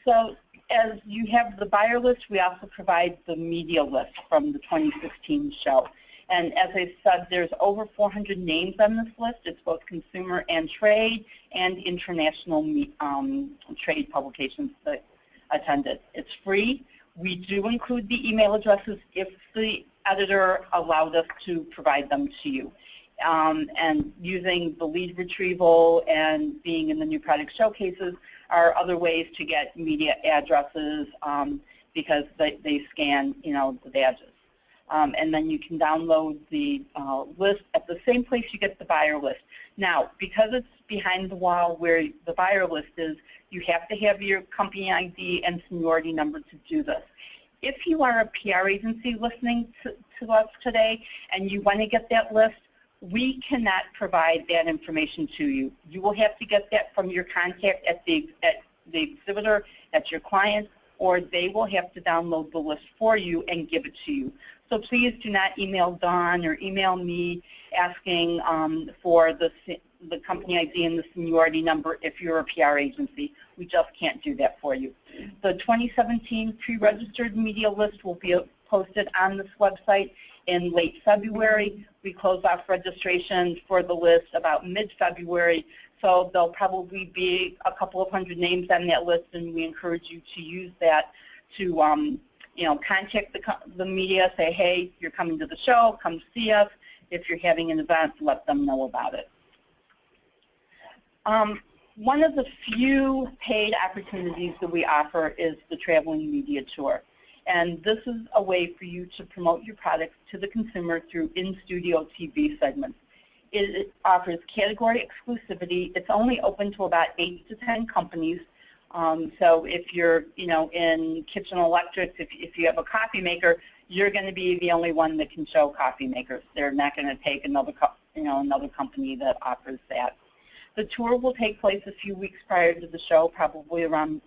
So as you have the buyer list, we also provide the media list from the 2016 show. And as I said, there's over 400 names on this list. It's both consumer and trade and international trade publications that attended. It's free. We do include the email addresses if the editor allowed us to provide them to you. And using the lead retrieval and being in the new product showcases are other ways to get media addresses because they scan, the badges. And then you can download the list at the same place you get the buyer list. Now, because it's behind the wall where the buyer list is, you have to have your company ID and seniority number to do this. If you are a PR agency listening to us today and you want to get that list, we cannot provide that information to you. You will have to get that from your contact at the exhibitor, at your client, or they will have to download the list for you and give it to you. So please do not email Dawn or email me asking for the company ID and the seniority number if you're a PR agency. We just can't do that for you. The 2017 pre-registered media list will be posted on this website in late February. We close off registration for the list about mid-February, so there'll probably be a couple of hundred names on that list, and we encourage you to use that to contact the media, say, hey, you're coming to the show, come see us. If you're having an event, let them know about it. One of the few paid opportunities that we offer is the traveling media tour. And this is a way for you to promote your products to the consumer through in-studio TV segments. It offers category exclusivity. It's only open to about 8 to 10 companies. So if you're, in kitchen electrics, if you have a coffee maker, you're going to be the only one that can show coffee makers. They're not going to take another company that offers that. The tour will take place a few weeks prior to the show, probably around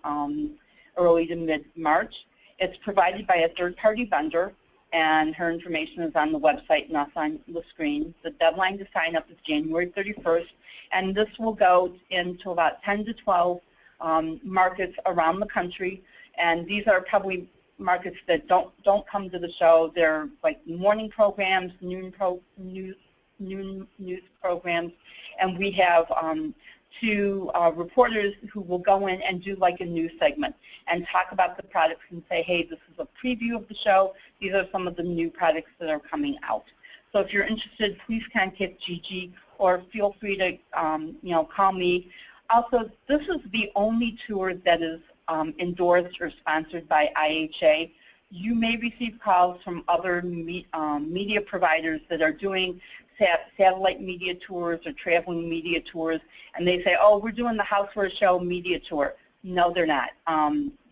early to mid-March. It's provided by a third-party vendor, and her information is on the website and also on the screen. The deadline to sign up is January 31st, and this will go into about 10 to 12 markets around the country. And these are probably markets that don't come to the show. They're like morning programs, noon news programs, and we have 2 reporters who will go in and do like a news segment and talk about the products and say, hey, this is a preview of the show. These are some of the new products that are coming out. So if you're interested, please contact Gigi or feel free to call me. Also, this is the only tour that is endorsed or sponsored by IHA. You may receive calls from other media providers that are doing satellite media tours or traveling media tours, and they say, oh, we're doing the Housewares Show media tour. No, they're not.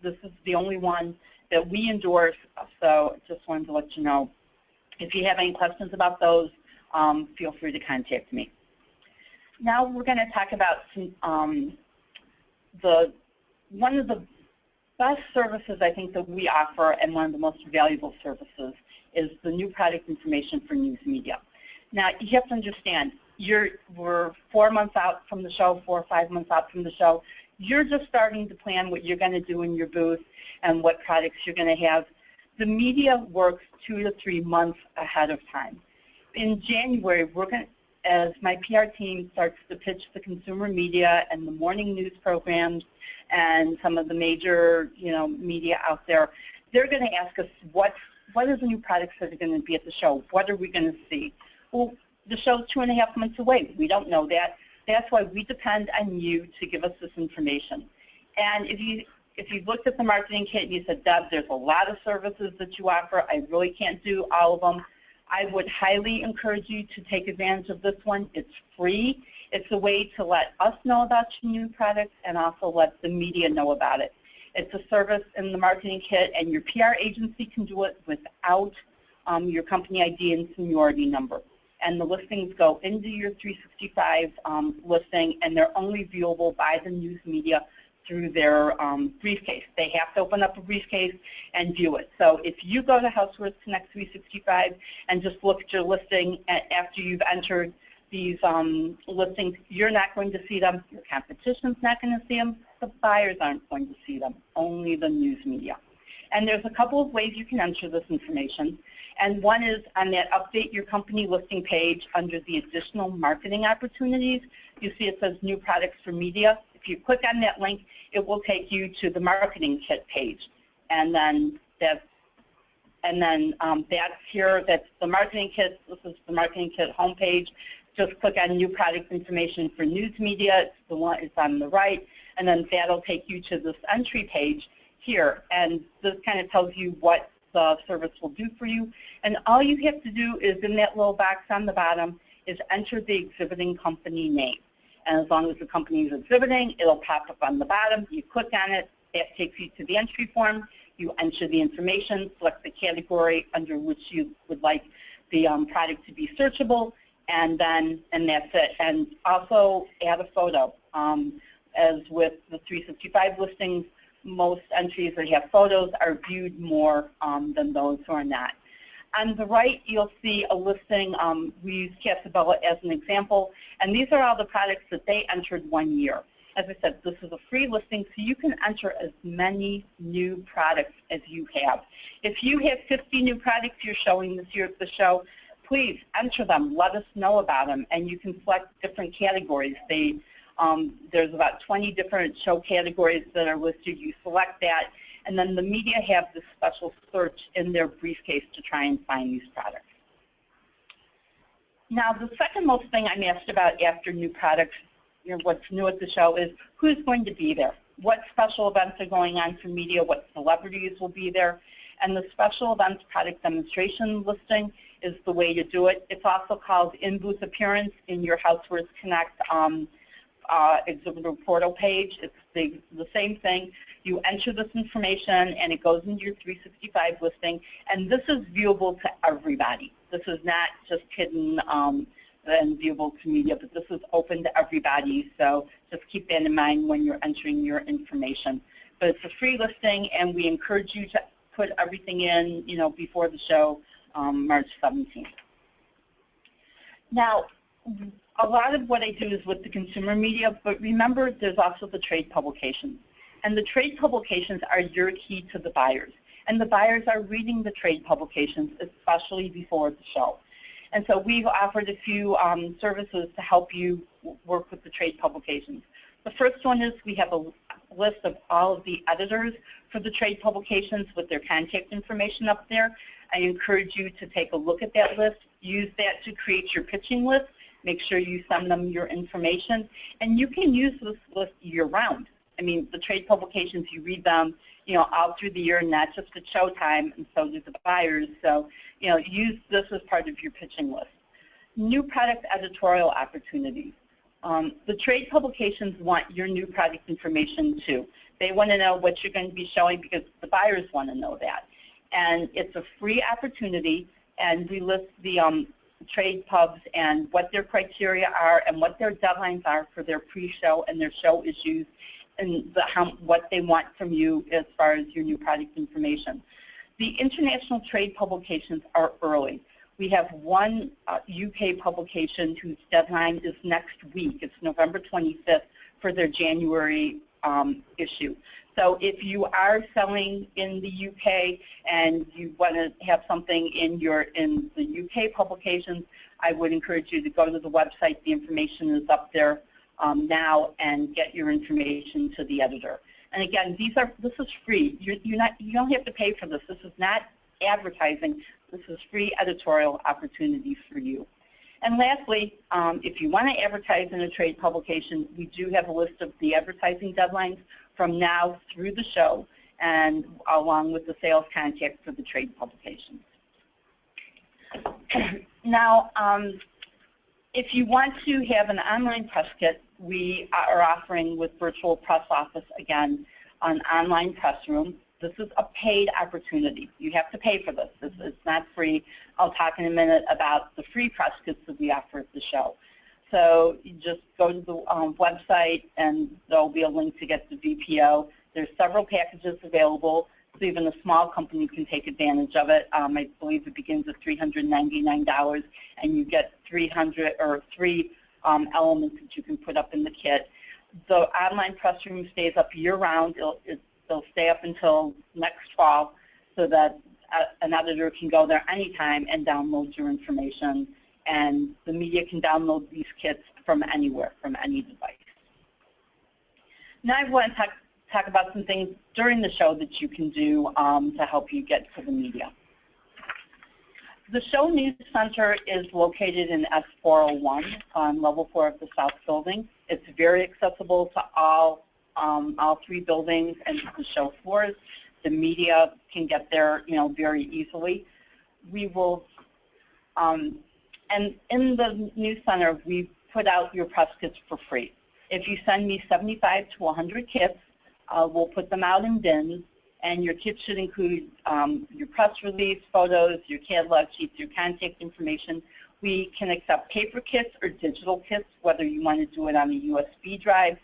This is the only one that we endorse. So just wanted to let you know. If you have any questions about those, feel free to contact me. Now we're going to talk about one of the best services I think that we offer, and one of the most valuable services, is the new product information for news media. Now you have to understand, we're 4 months out from the show, 4 or 5 months out from the show. You're just starting to plan what you're going to do in your booth and what products you're going to have. The media works 2 to 3 months ahead of time. In January, we're going to, as my PR team starts to pitch the consumer media and the morning news programs and some of the major, media out there, they're going to ask us what are the new products that are going to be at the show? What are we going to see? Well, the show's 2.5 months away. We don't know that. That's why we depend on you to give us this information. And if you looked at the marketing kit and you said, Deb, there's a lot of services that you offer, I really can't do all of them, I would highly encourage you to take advantage of this one. It's free. It's a way to let us know about your new products and also let the media know about it. It's a service in the marketing kit, and your PR agency can do it without your company ID and seniority number. And the listings go into your 365 listing, and they're only viewable by the news media through their briefcase. They have to open up a briefcase and view it. So if you go to Housewares Connect 365 and just look at your listing after you've entered these listings, you're not going to see them. Your competition's not going to see them. The buyers aren't going to see them, only the news media. And there's a couple of ways you can enter this information. And one is on that Update Your Company listing page under the additional marketing opportunities. You see it says New Products for Media. If you click on that link, it will take you to the marketing kit page. And then that's here. That's the marketing kit. This is the marketing kit homepage. Just click on New Product Information for News Media. It's the one. It's on the right. And then that'll take you to this entry page here. And this kind of tells you what the service will do for you. And all you have to do is, in that little box on the bottom, is enter the exhibiting company name. And as long as the company is exhibiting, it'll pop up on the bottom. You click on it. That takes you to the entry form. You enter the information, select the category under which you would like the product to be searchable, and that's it. And also add a photo. As with the 365 listings, most entries that have photos are viewed more than those who are not. On the right, you'll see a listing. We use Casabella as an example, and these are all the products that they entered 1 year. As I said, this is a free listing, so you can enter as many new products as you have. If you have 50 new products you're showing this year at the show, please enter them. Let us know about them, and you can select different categories. There's about 20 different show categories that are listed. You select that, and then the media have this special search in their briefcase to try and find these products. Now, the second most thing I'm asked about after new products, what's new at the show, is who's going to be there. What special events are going on for media, what celebrities will be there. And the special events product demonstration listing is the way to do it. It's also called in-booth appearance in your Housewares Connect exhibitor portal page. It's the same thing. You enter this information and it goes into your 365 listing, and this is viewable to everybody. This is not just hidden and viewable to media, but this is open to everybody, so just keep that in mind when you're entering your information. But it's a free listing, and we encourage you to put everything in, before the show, March 17th. Now, a lot of what I do is with the consumer media, but remember there's also the trade publications. And the trade publications are your key to the buyers. And the buyers are reading the trade publications, especially before the show. And so we've offered a few services to help you work with the trade publications. The first one is we have a list of all of the editors for the trade publications with their contact information up there. I encourage you to take a look at that list. Use that to create your pitching list. Make sure you send them your information. And you can use this list year-round. I mean, the trade publications, you read them, all through the year, not just at showtime, and so do the buyers. So, use this as part of your pitching list. New product editorial opportunities. The trade publications want your new product information too. They want to know what you're going to be showing because the buyers want to know that. And it's a free opportunity, and we list the trade pubs and what their criteria are and what their deadlines are for their pre-show and their show issues and what they want from you as far as your new product information. The international trade publications are early. We have one UK publication whose deadline is next week. It's November 25th for their January issue. So if you are selling in the UK and you want to have something in the UK publications, I would encourage you to go to the website. The information is up there now, and get your information to the editor. And again, this is free. You don't have to pay for this. This is not advertising. This is free editorial opportunities for you. And lastly, if you want to advertise in a trade publication, we do have a list of the advertising deadlines from now through the show, and along with the sales contact for the trade publications. Now, if you want to have an online press kit, we are offering with Virtual Press Office, again, an online press room. This is a paid opportunity. You have to pay for this. It's not free. I'll talk in a minute about the free press kits that we offer at the show. So you just go to the website, and there'll be a link to get the VPO. There's several packages available, so even a small company can take advantage of it. I believe it begins at $399, and you get 300 or 3 elements that you can put up in the kit. The online press room stays up year-round. It'll stay up until next fall, so that an editor can go there anytime and download your information, and the media can download these kits from anywhere, from any device. Now I want to talk about some things during the show that you can do to help you get to the media. The show news center is located in S401 on level 4 of the South Building. It's very accessible to all 3 buildings and the show floors. The media can get there, very easily. We will, and in the news center, we put out your press kits for free. If you send me 75 to 100 kits, we'll put them out in bins, and your kit should include your press release, photos, your catalog sheets, your contact information. We can accept paper kits or digital kits, whether you want to do it on a USB drive.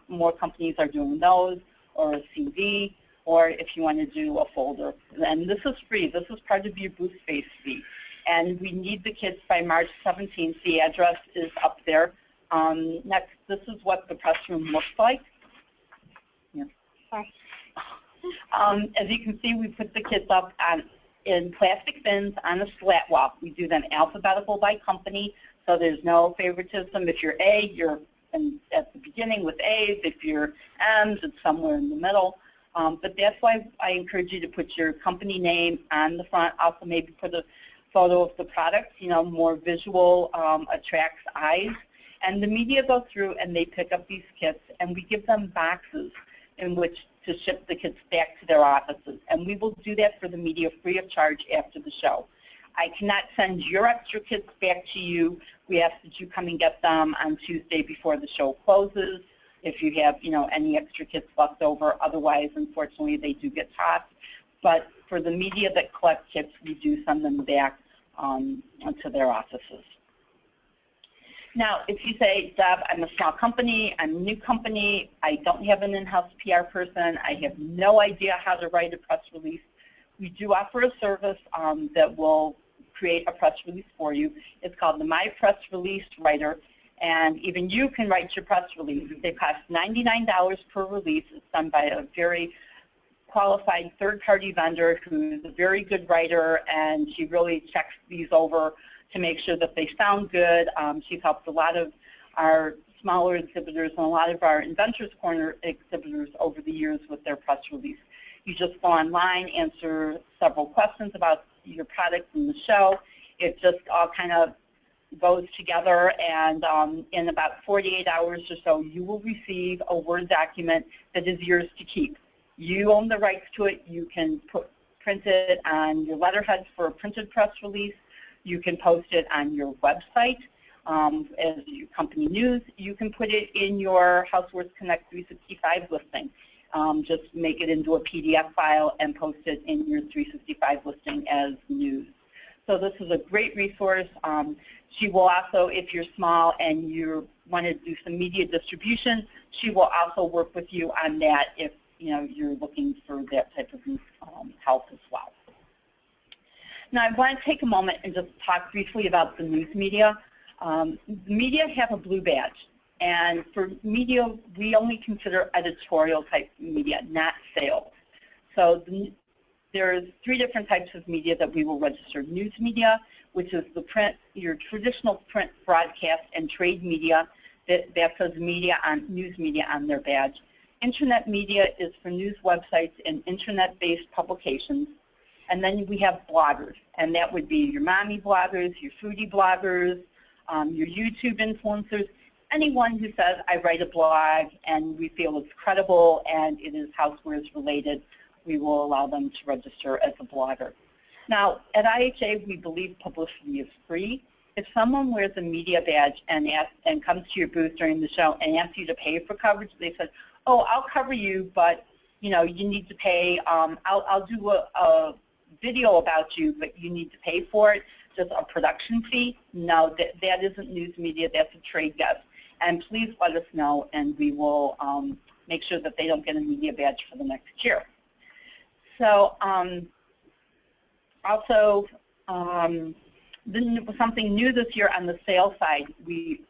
More companies are doing those, or a CD, or if you want to do a folder. And this is free. This is part of your booth space fee. And we need the kits by March 17th. The address is up there. Next, this is what the press room looks like. Yeah. As you can see, we put the kits up in plastic bins on a slat wall. We do them alphabetical by company, so there's no favoritism. If you're A, you're at the beginning with A's. If you're M's, it's somewhere in the middle. But that's why I encourage you to put your company name on the front. Also maybe put a photo of the product. More visual attracts eyes. And the media go through and they pick up these kits, and we give them boxes in which to ship the kits back to their offices. And we will do that for the media free of charge after the show. I cannot send your extra kits back to you. We ask that you come and get them on Tuesday before the show closes if you have, any extra kits left over. Otherwise, unfortunately, they do get tossed. But for the media that collect kits, we do send them back to their offices. Now, if you say, Deb, I'm a small company, I'm a new company, I don't have an in-house PR person, I have no idea how to write a press release, we do offer a service that will create a press release for you. It's called the My Press Release Writer, and even you can write your press release. They cost $99 per release. It's done by a very qualified third-party vendor who's a very good writer, and she really checks these over to make sure that they sound good. She's helped a lot of our smaller exhibitors and a lot of our Inventors Corner exhibitors over the years with their press release. You just go online, answer several questions about your product and the show. It just all kind of goes together, and in about 48 hours or so, you will receive a Word document that is yours to keep. You own the rights to it. You can print it on your letterhead for a printed press release. You can post it on your website. as your company news. You can put it in your Housewares Connect 365 listing. Just make it into a PDF file and post it in your 365 listing as news. So this is a great resource. She will also, if you're small and you want to do some media distribution, she will also work with you on that if you're looking for that type of help as well. Now I want to take a moment and just talk briefly about the news media. Media have a blue badge, and for media we only consider editorial type media, not sales. So there's 3 different types of media that we will register. News media, which is the print, your traditional print, broadcast, and trade media that says media on news media on their badge. Internet media is for news websites and internet-based publications. And then we have bloggers, and that would be your mommy bloggers, your foodie bloggers, your YouTube influencers, anyone who says, I write a blog and we feel it's credible and it is housewares related, we will allow them to register as a blogger. Now, at IHA, we believe publicity is free. If someone wears a media badge and comes to your booth during the show and asks you to pay for coverage, they said, oh, I'll cover you, but you need to pay, I'll do a video about you, but you need to pay for it, just a production fee. No, that isn't news media, that's a trade guest. And please let us know, and we will make sure that they don't get a media badge for the next year. So also, something new this year on the sales side, the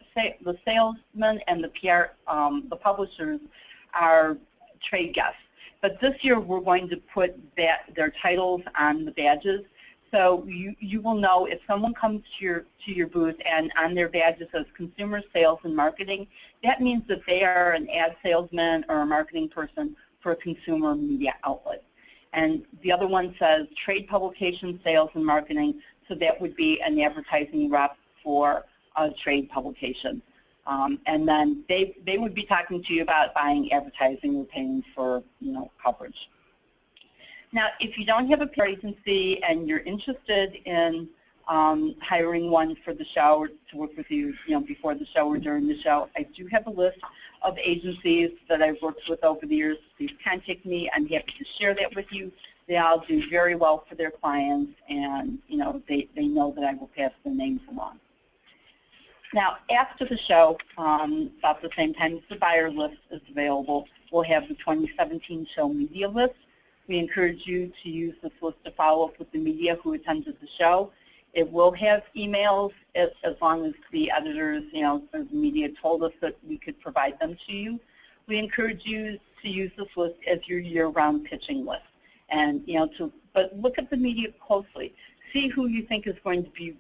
salesmen and the PR, the publishers are trade guests. But this year we're going to put their titles on the badges. So you will know if someone comes to your booth and on their badge it says consumer sales and marketing, that means that they are an ad salesman or a marketing person for a consumer media outlet. And the other one says trade publication sales and marketing, so that would be an advertising rep for a trade publication. And then they would be talking to you about buying advertising or paying for coverage. Now, if you don't have a PR agency and you're interested in hiring one for the show or to work with you, before the show or during the show, I do have a list of agencies that I've worked with over the years. Please contact me. I'm happy to share that with you. They all do very well for their clients, and they know that I will pass their names along. Now, after the show, about the same time as the buyer list is available, we'll have the 2017 show media list. We encourage you to use this list to follow up with the media who attended the show. It will have emails as long as the editors, the media told us that we could provide them to you. We encourage you to use this list as your year-round pitching list. And, but look at the media closely. See who you think is going to be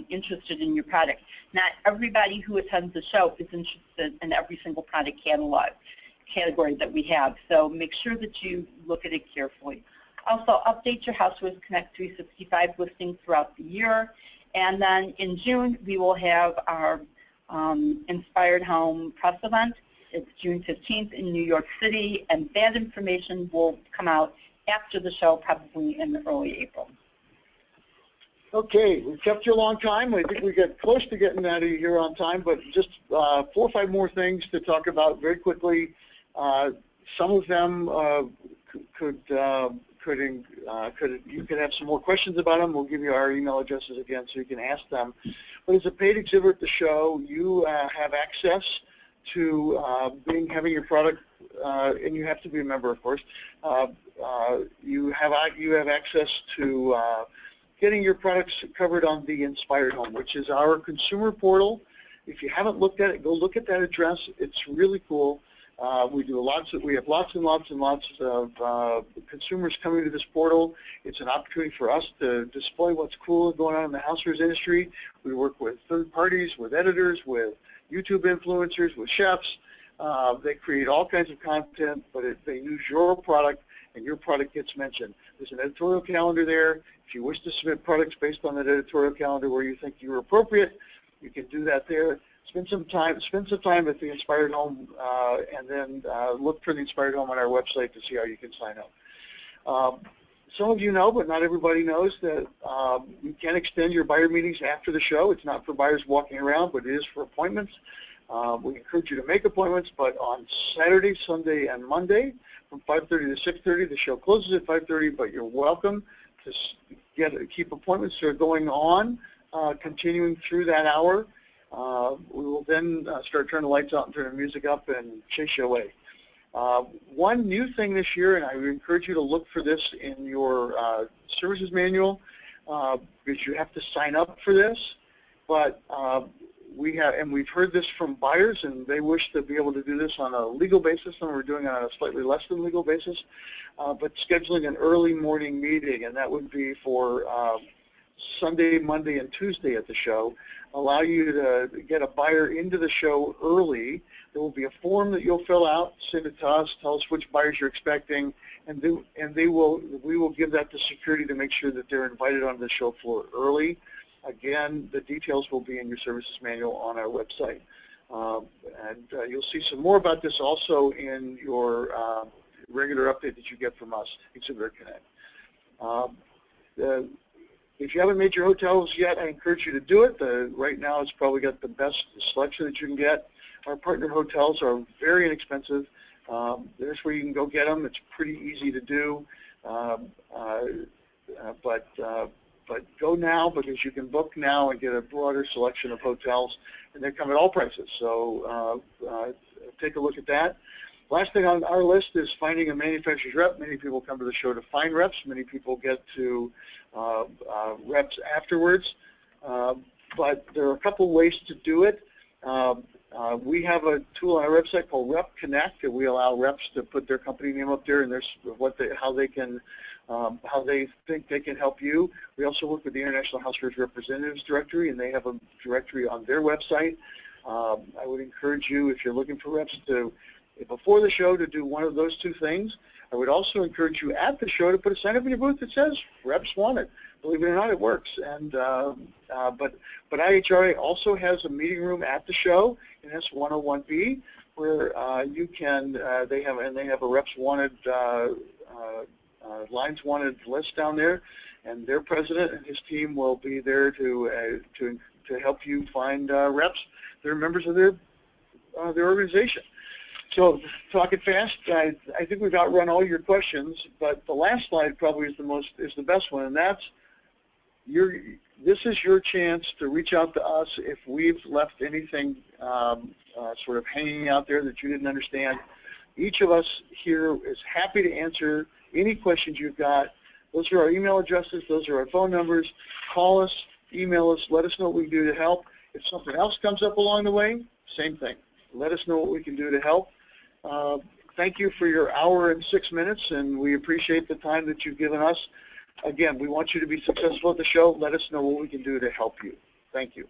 interested in your product. Not everybody who attends the show is interested in every single product category that we have. So make sure that you look at it carefully. Also, update your Housewares Connect 365 listing throughout the year. And then in June, we will have our Inspired Home press event. It's June 15th in New York City, and that information will come out after the show, probably in early April. Okay, we've kept you a long time. I think we got close to getting out of here on time, but just 4 or 5 more things to talk about very quickly. Some of them you could have some more questions about them. We'll give you our email addresses again so you can ask them. But as a paid exhibitor at the show, you have access to having your product, and you have to be a member, of course. You have access to getting your products covered on the Inspired Home, which is our consumer portal. If you haven't looked at it, go look at that address. It's really cool. We have lots and lots and lots of consumers coming to this portal. It's an opportunity for us to display what's cool going on in the housewares industry. We work with third parties, with editors, with YouTube influencers, with chefs. They create all kinds of content, but they use your product, and your product gets mentioned. There's an editorial calendar there. If you wish to submit products based on that editorial calendar where you think you're appropriate, you can do that there. Spend some time at the Inspired Home, and then look for the Inspired Home on our website to see how you can sign up. some of you know, but not everybody knows, that you can extend your buyer meetings after the show. It's not for buyers walking around, but it is for appointments. We encourage you to make appointments, but on Saturday, Sunday, and Monday from 5:30 to 6:30. The show closes at 5:30, but you're welcome to keep appointments that are going on, continuing through that hour. We will then start turning the lights out and turn the music up and chase you away. One new thing this year, and I would encourage you to look for this in your services manual, because you have to sign up for this, but we've heard this from buyers, and they wish to be able to do this on a legal basis, and we're doing it on a slightly less than legal basis, but scheduling an early morning meeting, and that would be for Sunday, Monday, and Tuesday at the show, allow you to get a buyer into the show early. There will be a form that you'll fill out, send it to us, tell us which buyers you're expecting, and we will give that to security to make sure that they're invited onto the show floor early. Again, the details will be in your services manual on our website. You'll see some more about this also in your regular update that you get from us, Exhibitor Connect. If you haven't made your hotels yet, I encourage you to do it. Right now it's probably got the best selection that you can get. Our partner hotels are very inexpensive. There's where you can go get them. It's pretty easy to do. But go now, because you can book now and get a broader selection of hotels, and they come at all prices. So take a look at that. Last thing on our list is finding a manufacturer's rep. Many people come to the show to find reps. Many people get to reps afterwards. But there are a couple ways to do it. We have a tool on our website called Rep Connect, that we allow reps to put their company name up there, and there's how they think they can help you. We also work with the International Housewares Representatives Directory, and they have a directory on their website. I would encourage you, if you're looking for reps, before the show, to do one of those two things. I would also encourage you at the show to put a sign up in your booth that says reps wanted. Believe it or not, it works. And but IHRA also has a meeting room at the show in S101B, where you can they have a reps wanted lines wanted list down there, and their president and his team will be there to help you find reps. They're members of their organization. So, talking fast, I think we've outrun all your questions, but the last slide probably is the best one, and that's this is your chance to reach out to us if we've left anything sort of hanging out there that you didn't understand. Each of us here is happy to answer any questions you've got. Those are our email addresses. Those are our phone numbers. Call us, email us, let us know what we can do to help. If something else comes up along the way, same thing. Let us know what we can do to help. Thank you for your hour and 6 minutes, and we appreciate the time that you've given us. Again, we want you to be successful at the show. Let us know what we can do to help you. Thank you.